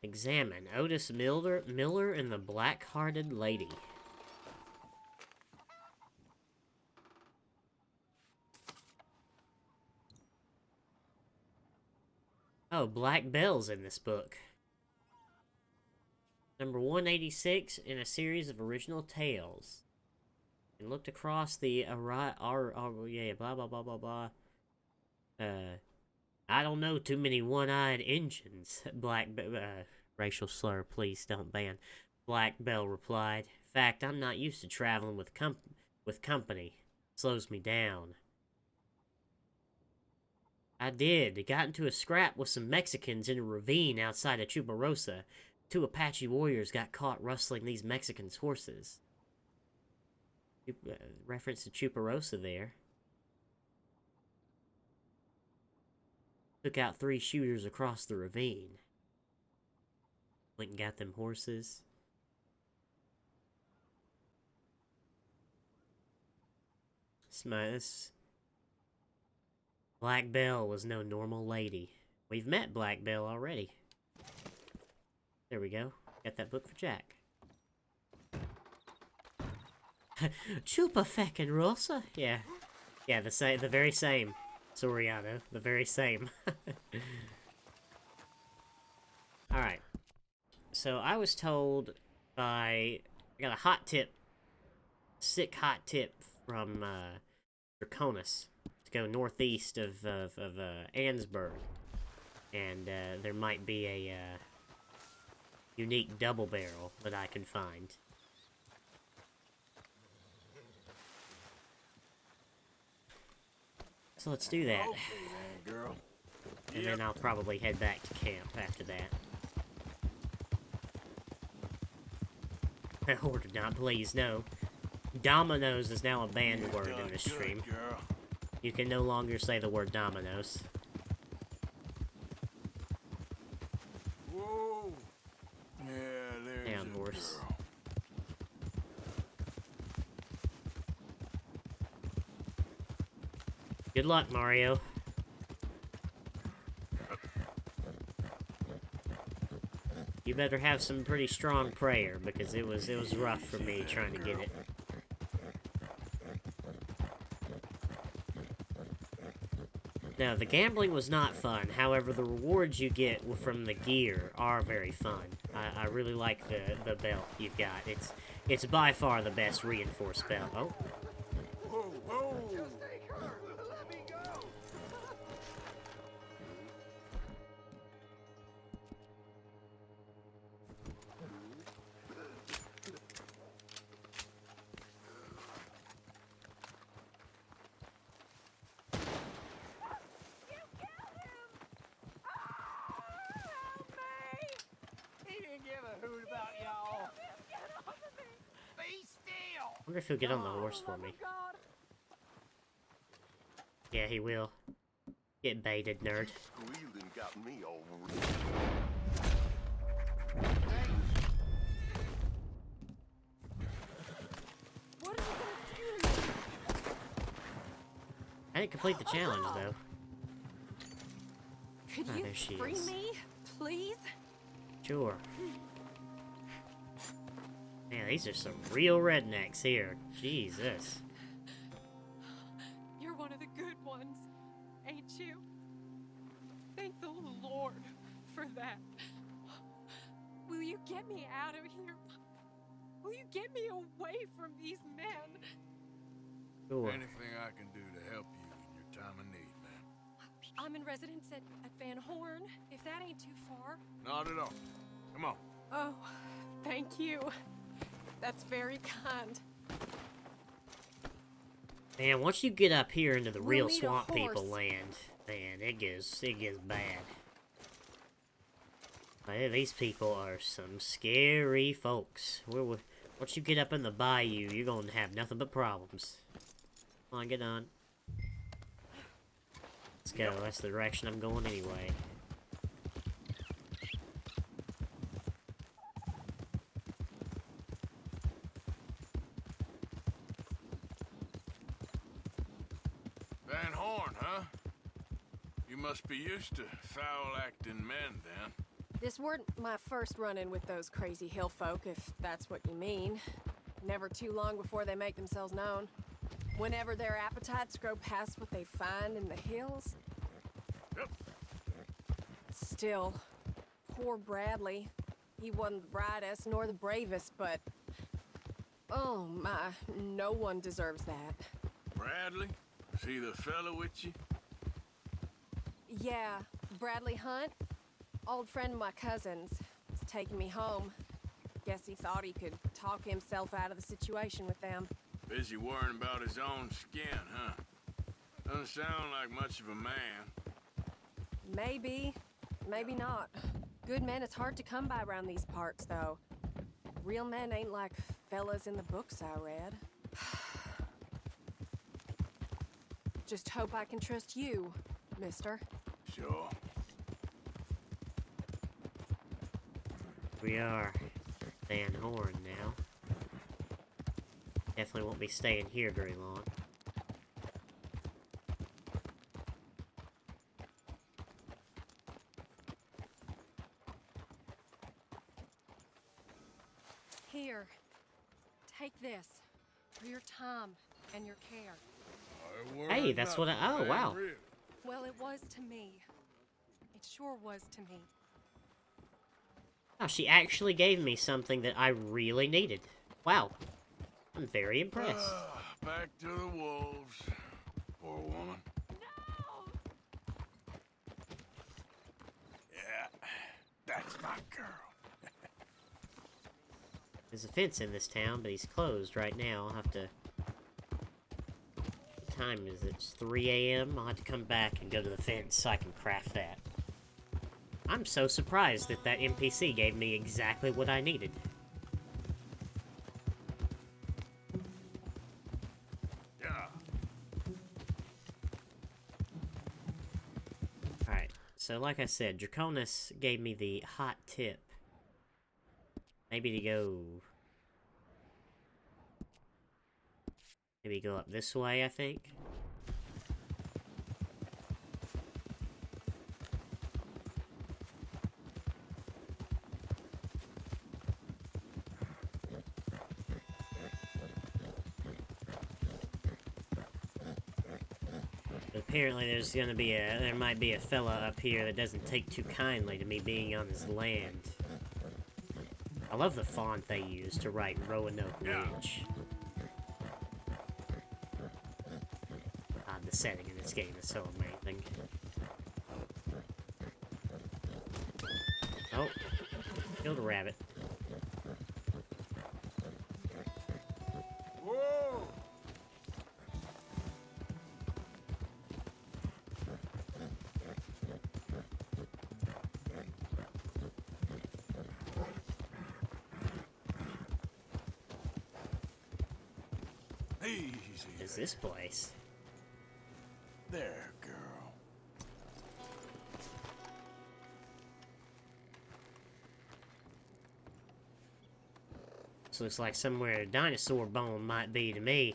Examine Otis Miller and the Black-Hearted Lady. Oh, Black Bell's in this book. Number 186 in a series of original tales. And looked across the blah blah blah blah blah. I don't know too many one-eyed Injuns. Racial slur, please don't ban. Black Bell replied. Fact, I'm not used to traveling with company. Slows me down. I did. Got into a scrap with some Mexicans in a ravine outside of Chuparosa. 2 Apache warriors got caught rustling these Mexicans' horses. Reference to Chuparosa there. Took out 3 shooters across the ravine. Went and got them horses. This Black Bell was no normal lady. We've met Black Bell already. There we go. Got that book for Jack. Chupa feckin' Rosa? Yeah. Yeah, the very same. Soriano. The very same. Alright. So I was told I got a hot tip. Sick hot tip from Draconis to go northeast of Ansburg. And there might be a unique double barrel that I can find. So let's do that. Okay, then, girl. And then I'll probably head back to camp after that. Or not, please, no. Dominoes is now a banned word in this stream. Girl. You can no longer say the word dominoes. Whoa. Yeah, there's Down, horse. girl. Good luck, Mario. You better have some pretty strong prayer, because it was rough for me trying to get it. No, the gambling was not fun. However, the rewards you get from the gear are very fun. I really like the belt you've got. It's by far the best reinforced belt. Oh. Whoa, whoa. I wonder if he'll get on the horse for me. Yeah, he will. Get baited, nerd. Squealing got me all I didn't complete the challenge, though. Could Ah, you there she free is. me, please? Sure. Man, these are some real rednecks here. Jesus. You're one of the good ones, ain't you? Thank the Lord for that. Will you get me out of here? Will you get me away from these men? Sure. Anything I can do to help you in your time of need, man. I'm in residence at Van Horn, if that ain't too far. Not at all. Come on. Oh, thank you. That's very kind. Man, once you get up here into the We'll real need a swamp people horse. land, man, it gets bad. Man, these people are some scary folks. Once you get up in the bayou, you're gonna have nothing but problems. Come on, get on. Let's go. That's the direction I'm going anyway. Van Horn, huh? You must be used to foul-acting men, then. This weren't my first run-in with those crazy hill folk, if that's what you mean. Never too long before they make themselves known. Whenever their appetites grow past what they find in the hills. Yep. Still, poor Bradley. He wasn't the brightest nor the bravest, but... Oh my, no one deserves that. Bradley? Is he the fella with you? Yeah, Bradley Hunt. Old friend of my cousin's. He's taking me home. Guess he thought he could talk himself out of the situation with them. Busy worrying about his own skin, huh? Doesn't sound like much of a man. Maybe. Maybe not. Good men is hard to come by around these parts, though. Real men ain't like fellas in the books I read. Just hope I can trust you, mister. Sure. We are Van Horn now. Definitely won't be staying here very long. Here. Take this. For your time and your care. Hey, that's what I... Oh, wow. Well, it was to me. It sure was to me. Oh, she actually gave me something that I really needed. Wow. I'm very impressed. Back to the wolves. Poor woman. No! Yeah, that's my girl. There's a fence in this town, but he's closed right now. I'll have to... What time is it? It's 3 a.m. I'll have to come back and go to the fence so I can craft that. I'm so surprised that that NPC gave me exactly what I needed. Yeah. Alright, so like I said, Draconis gave me the hot tip. Maybe to go... Maybe go up this way, I think. But apparently there's gonna be there might be a fella up here that doesn't take too kindly to me being on his land. I love the font they use to write Roanoke Ridge. God, the setting in this game is so amazing. Oh, killed a rabbit. Whoa! Easy. What is this place? There, girl. This looks like somewhere a dinosaur bone might be to me.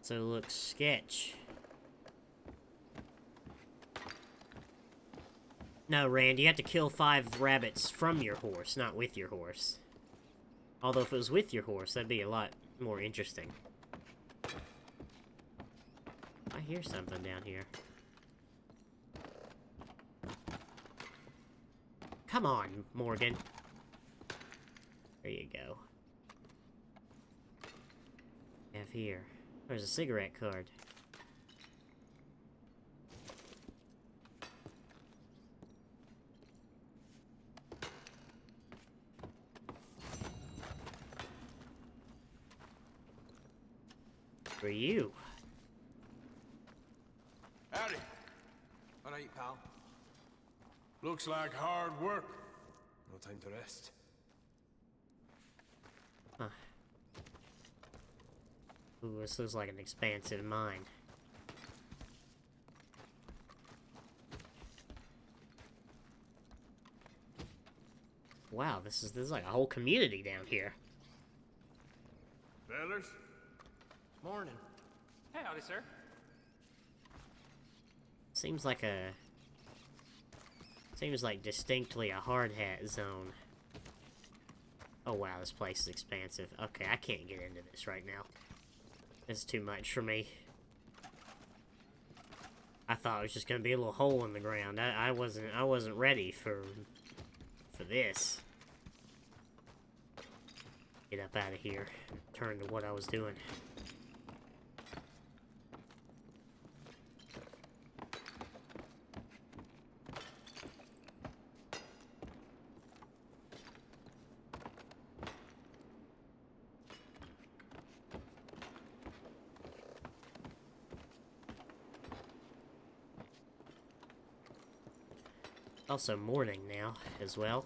So it looks sketch. No, Rand, you have to kill 5 rabbits from your horse, not with your horse. Although if it was with your horse, that'd be a lot more interesting. I hear something down here. Come on, Morgan. There you go. We have here. There's a cigarette card. For you. Howdy. All right, pal. Looks like hard work. No time to rest. Huh. Ooh, this looks like an expansive mine. Wow, this is like a whole community down here. Fellas? Morning. Hey, howdy, sir. Seems like distinctly a hard hat zone. Oh wow, this place is expansive. Okay, I can't get into this right now. This is too much for me. I thought it was just gonna be a little hole in the ground. I wasn't ready for this. Get up out of here. Turn to what I was doing. Also morning now, as well.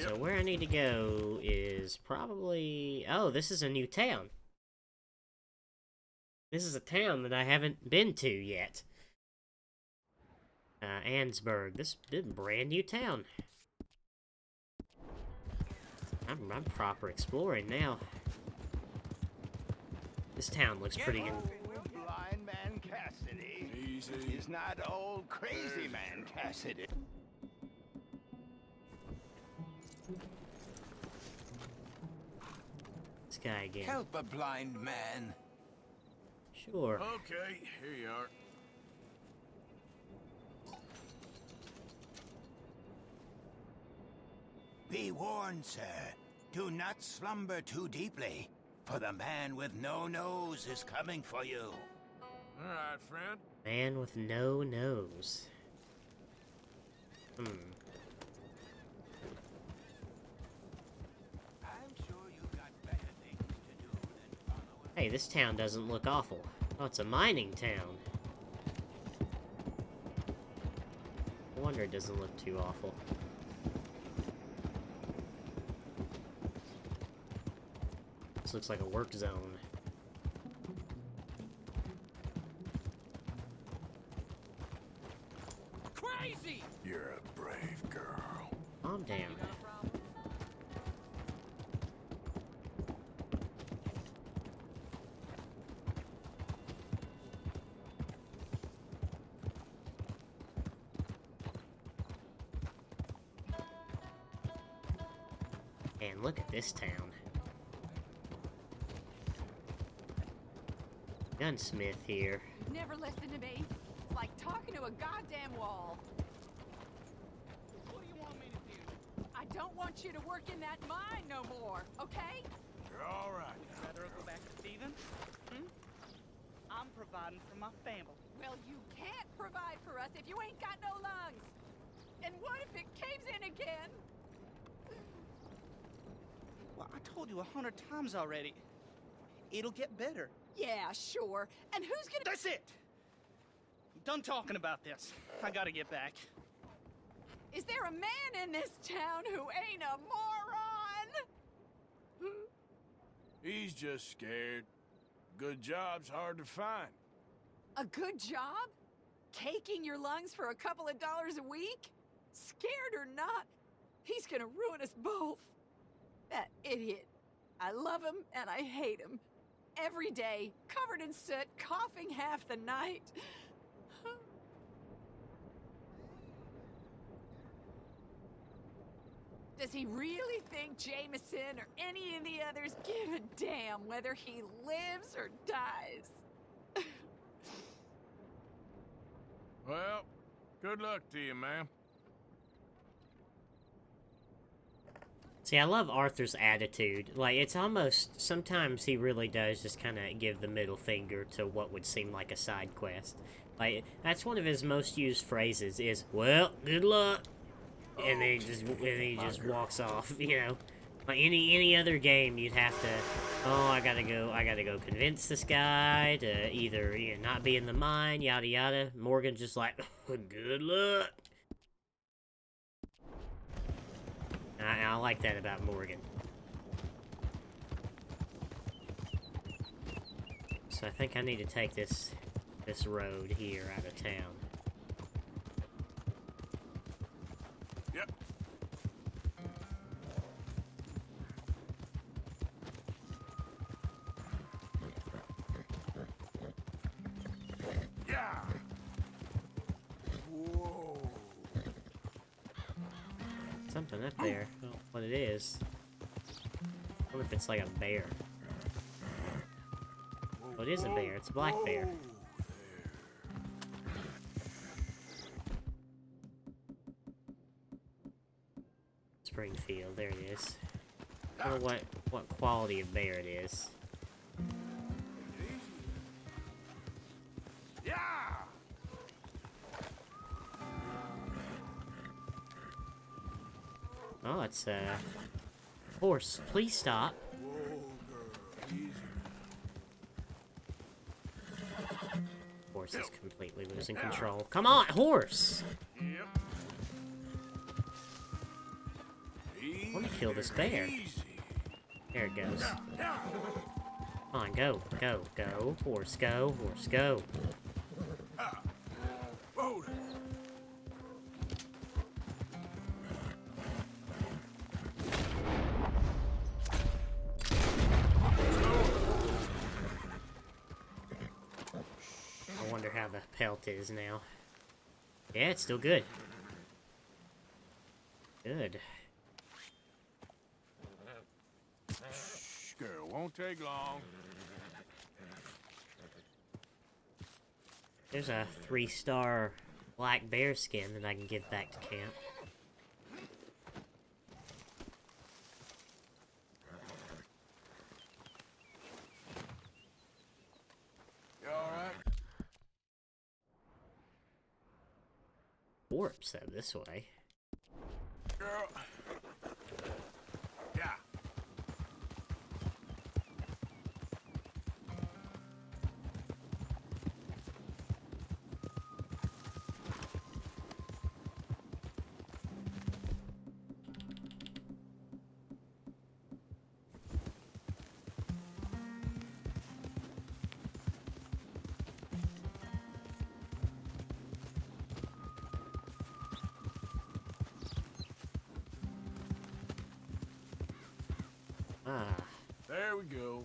So where I need to go is probably... Oh, this is a new town. This is a town that I haven't been to yet. Ansburg. This is a brand new town. I'm proper exploring now. This town looks pretty good. Blind man Cassidy. Easy. He's not old crazy man Cassidy. This guy again. Help a blind man. Sure. Okay, here you are. Be warned, sir. Do not slumber too deeply, for the man with no nose is coming for you. All right, friend. Man with no nose. I'm sure you've got better things to do than follow. Hey, this town doesn't look awful. Oh, it's a mining town. No wonder it doesn't look too awful. This looks like a work zone. Crazy! You're a brave girl. Calm down. And look at this town. Gunsmith here. You never listen to me. It's like talking to a goddamn wall. What do you want me to do? I don't want you to work in that mine no more, okay? You're all right. Rather go back to thieving? I'm providing for my family. Well, you can't provide for us if you ain't got no lungs. And what if it caves in again? Well, I told you 100 times already. It'll get better. Yeah, sure. And who's gonna... That's it! I'm done talking about this. I gotta get back. Is there a man in this town who ain't a moron? He's just scared. Good job's hard to find. A good job? Taking your lungs for a couple of dollars a week? Scared or not, he's gonna ruin us both. That idiot. I love him and I hate him. Every day, covered in soot, coughing half the night. Does he really think Jameson or any of the others give a damn whether he lives or dies? Well, good luck to you, ma'am. See, I love Arthur's attitude. Like, it's almost... Sometimes he really does just kind of give the middle finger to what would seem like a side quest. Like, that's one of his most used phrases is, well, good luck. And then he just walks off, you know. Like, any other game, you'd have to... Oh, I gotta go convince this guy to either, you know, not be in the mine, yada yada. Morgan's just like, good luck. I like that about Morgan. So I think I need to take this road here out of town. Yep. Something up there. I don't know what it is. I wonder if it's like a bear. Oh, it is a bear. It's a black bear. Springfield. There it is. I don't know what quality of bear it is. Yeah! Oh, it's a horse. Please stop. Horse is completely losing control. Come on, horse! Yep. I want to kill this bear. There it goes. Come on, go, go, go. Horse, go, horse, go. I wonder how the pelt is now. Yeah, it's still good. Good. Shh, girl, won't take long. There's a 3-star black bear skin that I can give back to camp. You alright? Warp said this way. Girl. Yeah. Ah. There we go.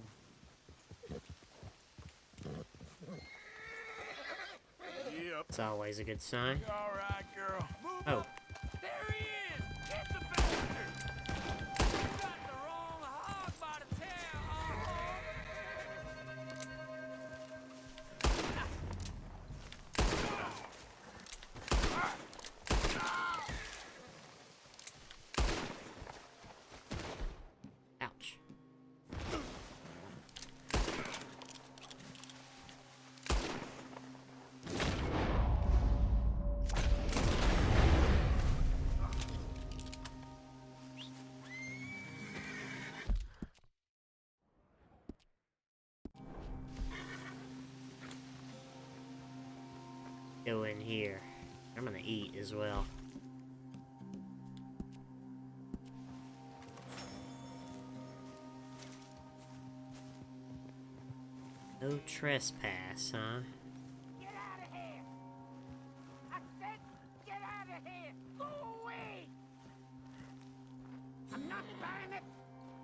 Yep. It's always a good sign. You alright, girl? Move Oh. up. There he is! Get the bastard! You got the wrong hog by the tail, Ouch. Go in here. I'm gonna eat as well. No trespass, huh? Get out of here! I said, get out of here! Go away! I'm not buying it,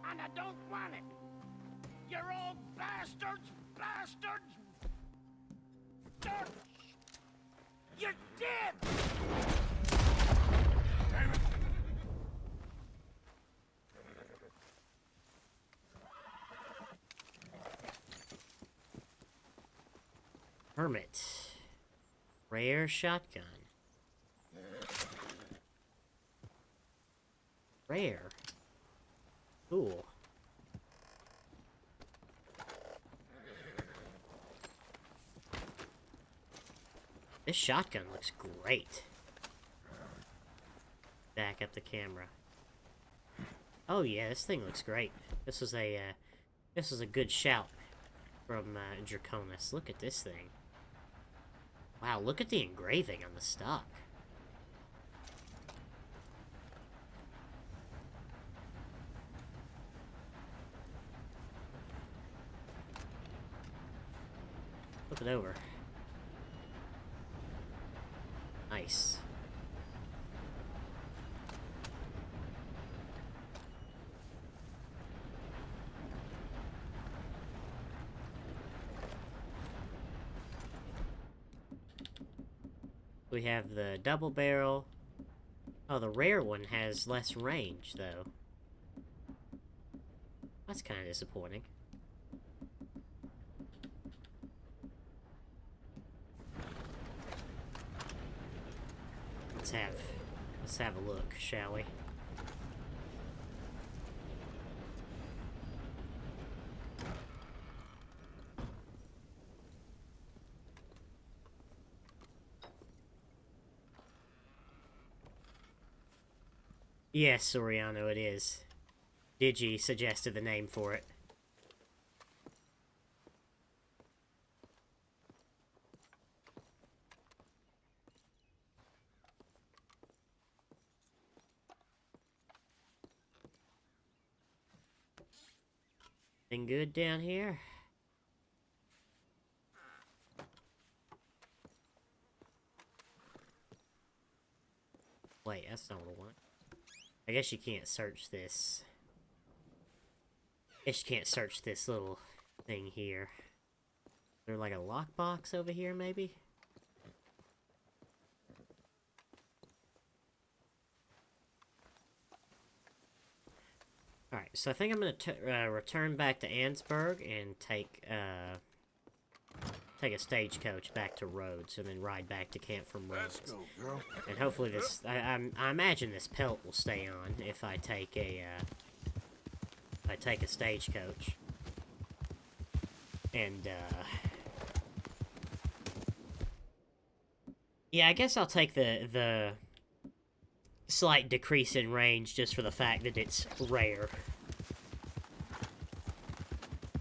and I don't want it. You're all bastards, bastards! Dirt! You're dead! Damn it! Hermit. Rare shotgun. Rare. Cool. This shotgun looks great. Back up the camera. Oh yeah, this thing looks great. This was a good shout from Draconis. Look at this thing. Wow, look at the engraving on the stock. Flip it over. Nice. We have the double barrel. Oh, the rare one has less range, though. That's kind of disappointing. Let's have a look, shall we? Yes, Soriano, it is. Digi suggested the name for it. Been good down here? Wait, that's not what I want. I guess you can't search this. I guess you can't search this little thing here. Is there like a lockbox over here, maybe? Alright, so I think I'm gonna return back to Ansburg and take a stagecoach back to Rhodes and then ride back to camp from Rhodes. Let's go, girl. And hopefully this, I imagine this pelt will stay on if I take a stagecoach. And, yeah, I guess I'll take the slight decrease in range just for the fact that it's rare.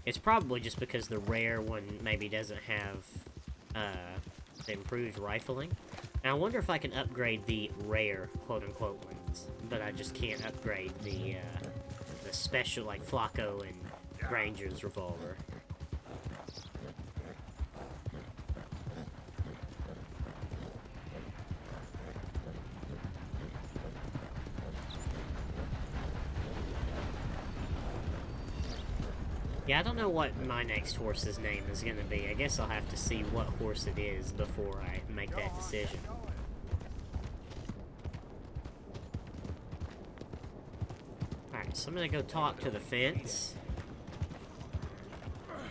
It's probably just because the rare one maybe doesn't have, the improved rifling. Now, I wonder if I can upgrade the rare, quote-unquote, ones, but I just can't upgrade the special, like, Flacco and Ranger's revolver. Yeah, I don't know what my next horse's name is gonna be. I guess I'll have to see what horse it is before I make that decision. Alright, so I'm gonna go talk to the fence.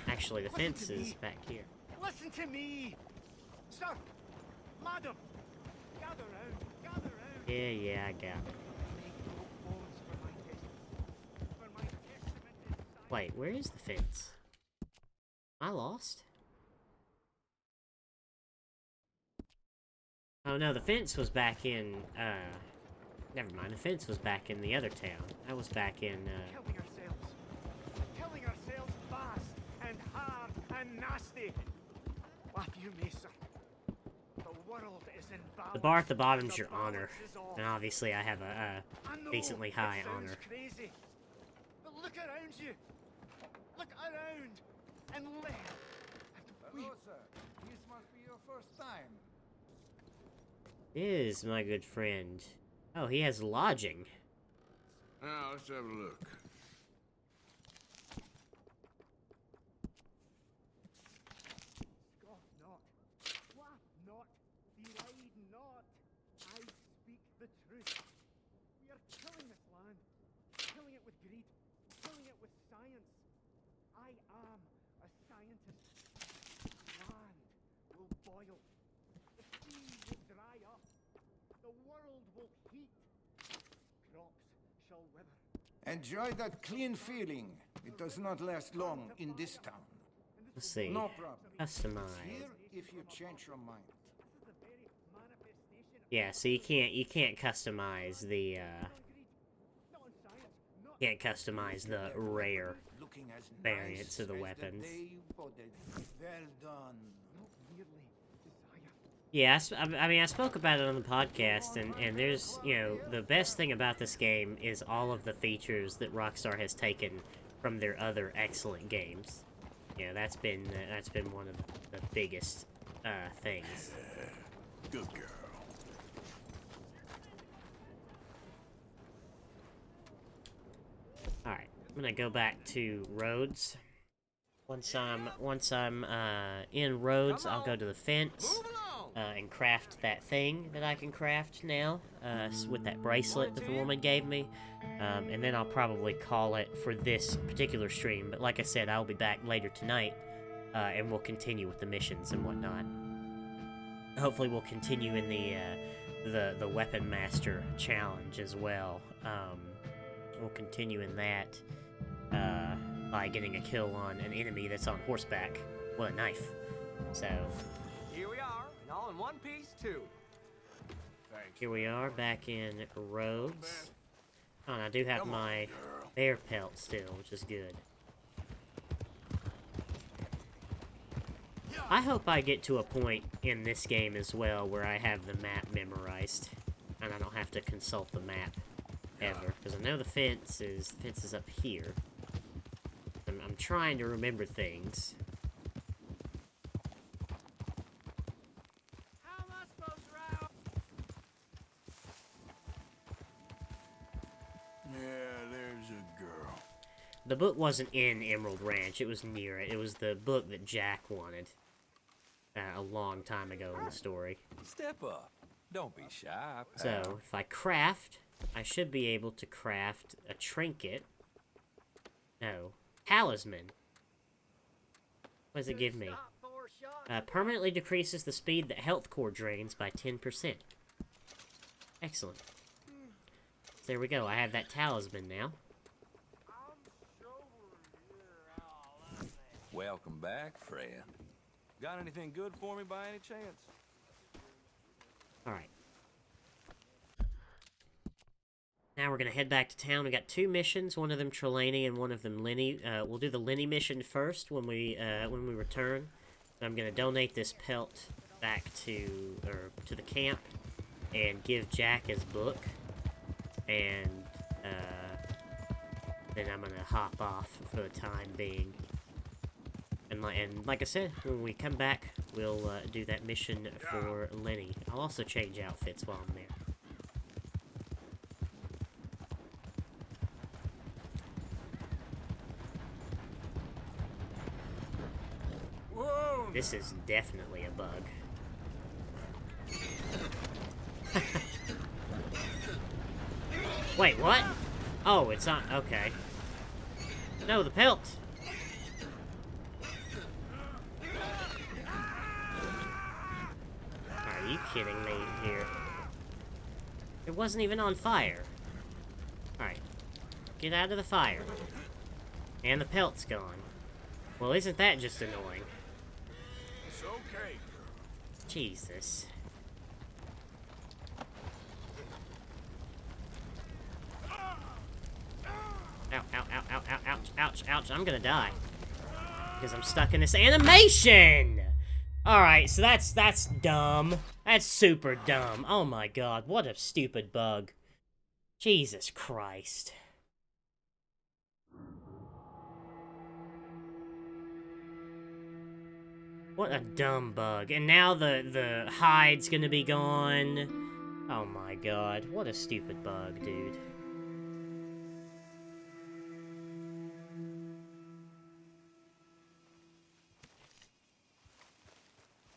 Actually, the fence is back here. Listen to me! Sir! Madam! Gather round! Gather round! Yeah, I got it. Wait, where is the fence? Am I lost? Oh no, the fence was back in, never mind, the fence was back in the other town. That was back in, Killing ourselves fast and hard and nasty! What you may, sir. The world is in balance. the bar at the bottom's your honor. And obviously I have a decently high honor. Crazy, but look around you. Look around and learn. Hello, sir. This must be your first time. Is my good friend. Oh, he has lodging. Now, let's have a look. Scoff not. Laugh not. Deride not. I speak the truth. We are killing this land. Killing it with greed. Killing it with science. I am a scientist. Land will boil. The sea will dry up. The world will heat. Crops shall wither. Enjoy that clean feeling. It does not last long in this town. Let's see. No problem. Customize. Here if you change your mind. Yeah, so you can't customize the rare variants of the weapons. Well done. Yeah, I mean, I spoke about it on the podcast, and there's, you know, the best thing about this game is all of the features that Rockstar has taken from their other excellent games. You know, that's been one of the biggest things. Good girl. Alright, I'm gonna go back to Rhodes. Once I'm in Rhodes, I'll go to the fence. and craft that thing that I can craft now with that bracelet that the woman gave me. And then I'll probably call it for this particular stream. But like I said, I'll be back later tonight, and we'll continue with the missions and whatnot. Hopefully we'll continue in the Weapon Master challenge as well. We'll continue in that by getting a kill on an enemy that's on horseback with a knife. So Here we are, and all in one piece, too. here we are back in Rhodes. Oh, and I do have my bear pelt still, which is good. I hope I get to a point in this game as well where I have the map memorized and I don't have to consult the map ever, because I know the fence is up here. I'm trying to remember things. How am I supposed to ride? Yeah, there's a girl. The book wasn't in Emerald Ranch, it was near it. It was the book that Jack wanted a long time ago in the story. Step up. Don't be shy, pal. So, if I craft, I should be able to craft a trinket. No. Talisman. What does it give me? Permanently decreases the speed that health core drains by 10%. Excellent. There we go, I have that talisman now. Welcome back, friend. Got anything good for me by any chance? Alright. Now we're gonna head back to town. We got 2 missions, one of them Trelawney and one of them Lenny. We'll do the Lenny mission first when we return. I'm gonna donate this pelt back to the camp and give Jack his book. And then I'm gonna hop off for the time being. And like I said, when we come back, we'll do that mission for Lenny. I'll also change outfits while I'm there. Whoa! This is definitely a bug. Wait, what? Oh, it's on. Okay. No, the pelt. Are you kidding me here? It wasn't even on fire. Alright. Get out of the fire. And the pelt's gone. Well, isn't that just annoying? It's okay. Jesus. Ow, ow, ow, ow, ow, ouch, ouch, ouch. I'm gonna die. Because I'm stuck in this animation! Alright, so that's dumb. That's super dumb. Oh my god, what a stupid bug. Jesus Christ. What a dumb bug. And now the hide's gonna be gone. Oh my god, what a stupid bug, dude.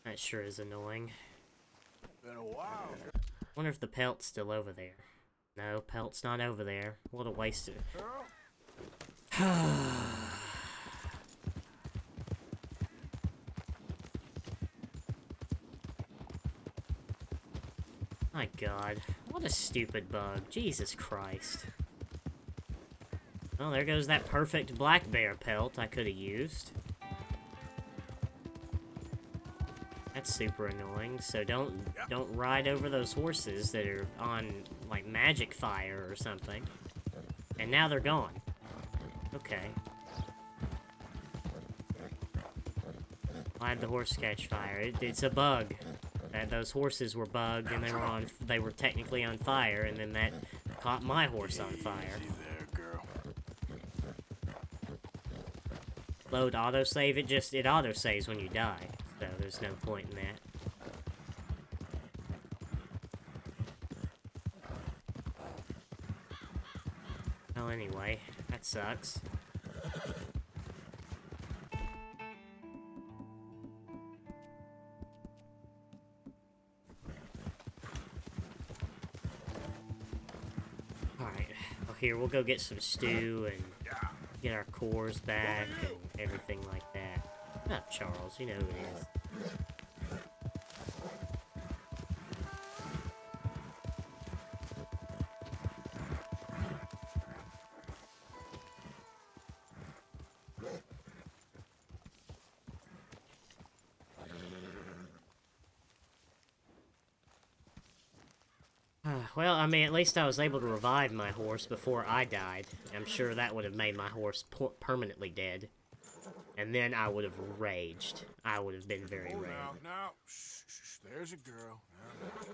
That sure is annoying. Been a while. Wonder if the pelt's still over there. No, pelt's not over there. What a waste of... My god, what a stupid bug. Jesus Christ. Well, there goes that perfect black bear pelt I could have used. That's super annoying, so don't ride over those horses that are on, like, magic fire or something. And now they're gone. Okay. Why'd the horse catch fire? It's a bug. Those horses were bugged and they were technically on fire, and then that caught my horse on fire. Load autosave, it autosaves when you die, so there's no point in that. Well, anyway, that sucks. Here, we'll go get some stew and get our cores back and everything like that. What's up, Charles? You know who it is. Well, I mean, at least I was able to revive my horse before I died. I'm sure that would have made my horse permanently dead. And then I would have raged. I would have been very raged. Now, shh, there's a girl. Now,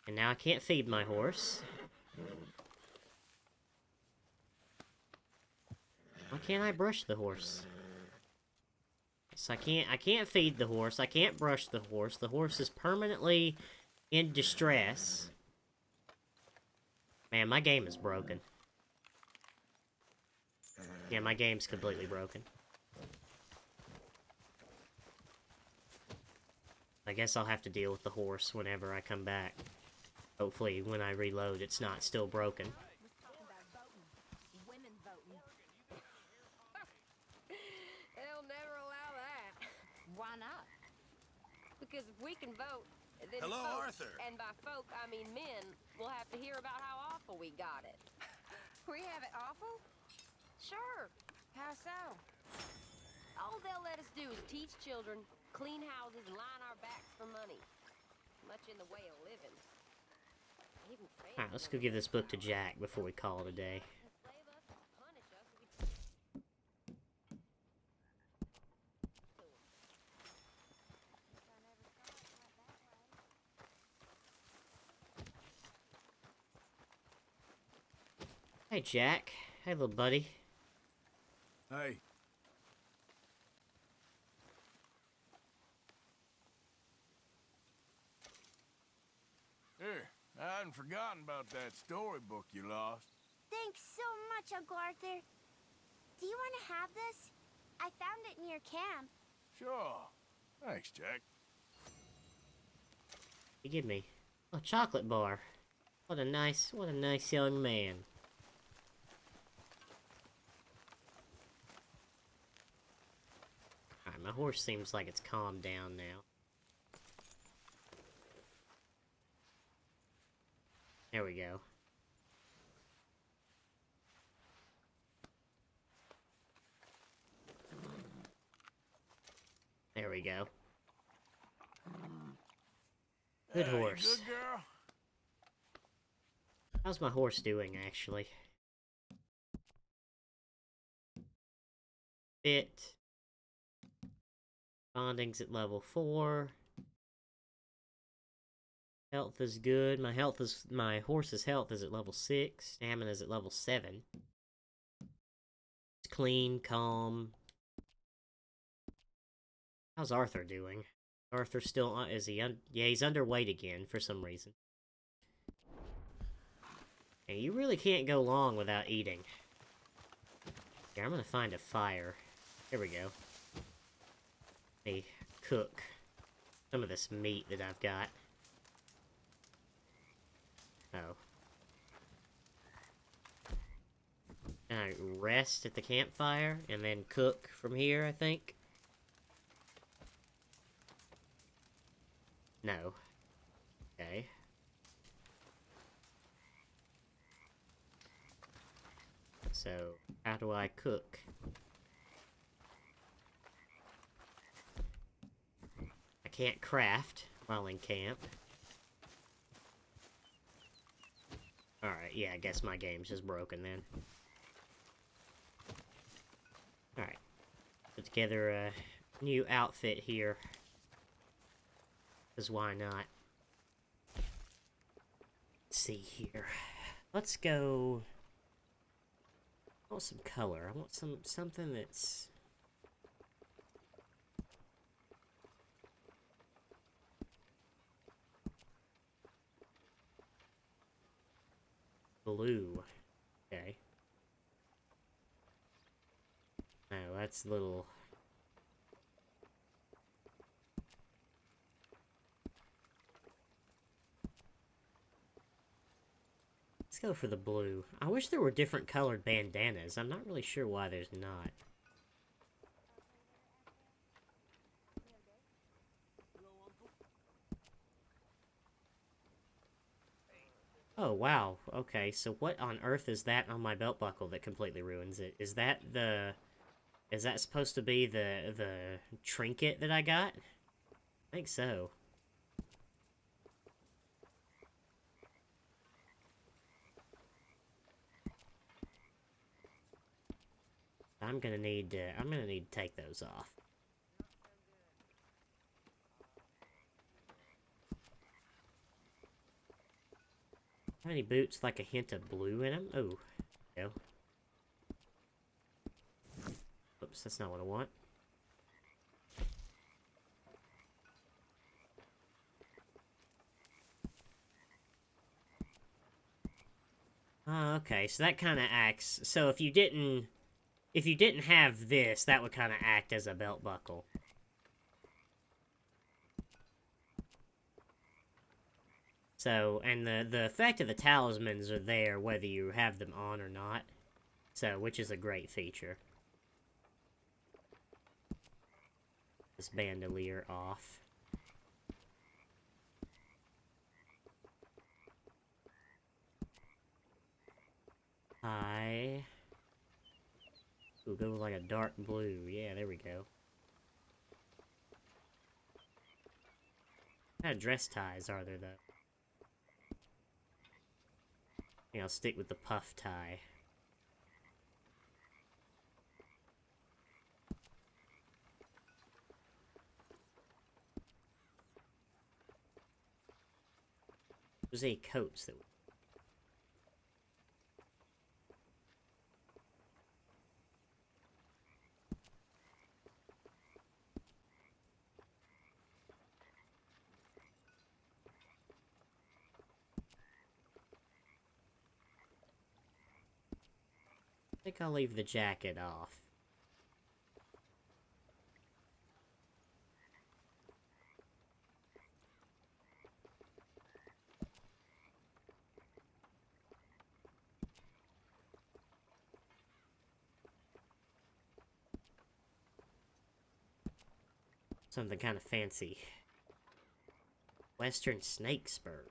And now I can't feed my horse. Why can't I brush the horse? So I can't feed the horse. I can't brush the horse. The horse is permanently in distress. Man, my game is broken. Yeah, my game's completely broken. I guess I'll have to deal with the horse whenever I come back. Hopefully, when I reload, it's not still broken. They'll never allow that. Why not? Because if we can vote, then Hello, folks, Arthur. and by folk, I mean men, will have to hear about how awful we got it. We have it awful? Sure. How so? All they'll let us do is teach children, clean houses, and line our backs for money. Much in the way of living. Even Alright, let's go give this book to Jack before we call it a day. Hey, Jack. Hey, little buddy. Hey. Here, I hadn't forgotten about that storybook you lost. Thanks so much, Uncle Arthur. Do you want to have this? I found it near camp. Sure. Thanks, Jack. You give me a chocolate bar. What a nice young man. Alright, my horse seems like it's calmed down now. There we go. There we go. Good horse. You good, girl? How's my horse doing, actually? Fit. Bonding's at level 4. Health is good. My horse's health is at level 6. Stamina is at level 7. It's clean, calm. How's Arthur doing? Arthur still is he? Yeah, he's underweight again for some reason. And you really can't go long without eating. Here, I'm gonna find a fire. Here we go. Let me cook some of this meat that I've got. Oh. Can I rest at the campfire and then cook from here, I think? No. Okay. So, how do I cook? I can't craft while in camp. Alright, yeah, I guess my game's just broken then. Alright. Put together a new outfit here. Because why not? Let's see here. Let's go... I want some color. I want something that's... blue. Okay. No, that's a little... Let's go for the blue. I wish there were different colored bandanas. I'm not really sure why there's not. Oh, wow. Okay, so what on earth is that on my belt buckle that completely ruins it? Is that the... Is that supposed to be the trinket that I got? I think so. I'm gonna need to take those off. How many boots like a hint of blue in them? Oh, no. Oops, that's not what I want. Okay, so that kind of acts. So if you didn't have this, that would kind of act as a belt buckle. So, and the effect of the talismans are there whether you have them on or not. So, which is a great feature. This bandolier off. Ooh, go with like a dark blue. Yeah, there we go. What kind of dress ties are there, though? Yeah, I'll stick with the puff tie. There's any coats that... I think I'll leave the jacket off. Something kind of fancy. Western snake spurs.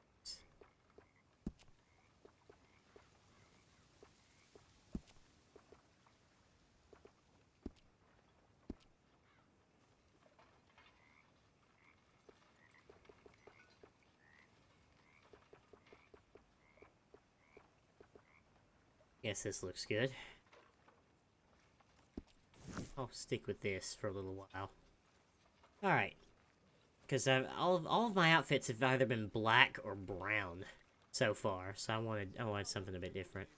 Guess this looks good. I'll stick with this for a little while. Alright. Because all of my outfits have either been black or brown so far, so I wanted something a bit different.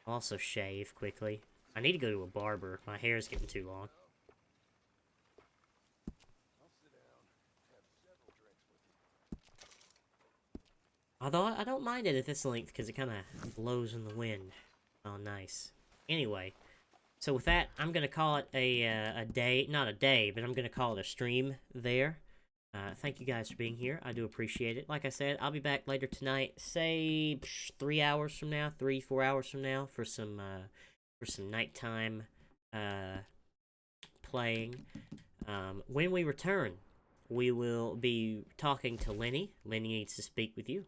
I'll also shave quickly. I need to go to a barber. My hair's getting too long. Although I don't mind it at this length because it kind of blows in the wind. Oh, nice. Anyway, so with that, I'm going to call it a day. Not a day, but I'm going to call it a stream there. Thank you guys for being here. I do appreciate it. Like I said, I'll be back later tonight. Say 3 hours from now, 4 hours from now for some nighttime playing. When we return, we will be talking to Lenny. Lenny needs to speak with you.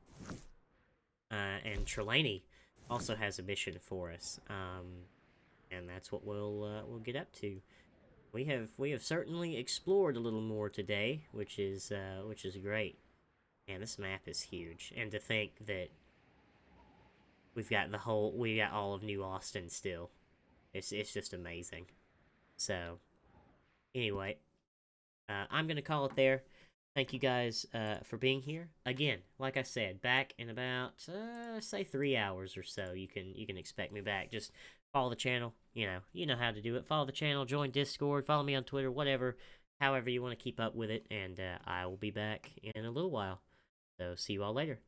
And Trelawney also has a mission for us. And that's what we'll get up to. We have certainly explored a little more today, which is great. Man, this map is huge, and to think that we got all of New Austin still. It's just amazing. So, anyway, I'm gonna call it there. Thank you guys for being here. Again, like I said, back in about say 3 hours or so. You can expect me back. Just follow the channel. You know how to do it. Follow the channel, join Discord, follow me on Twitter, whatever, however you want to keep up with it, and I will be back in a little while. So see you all later.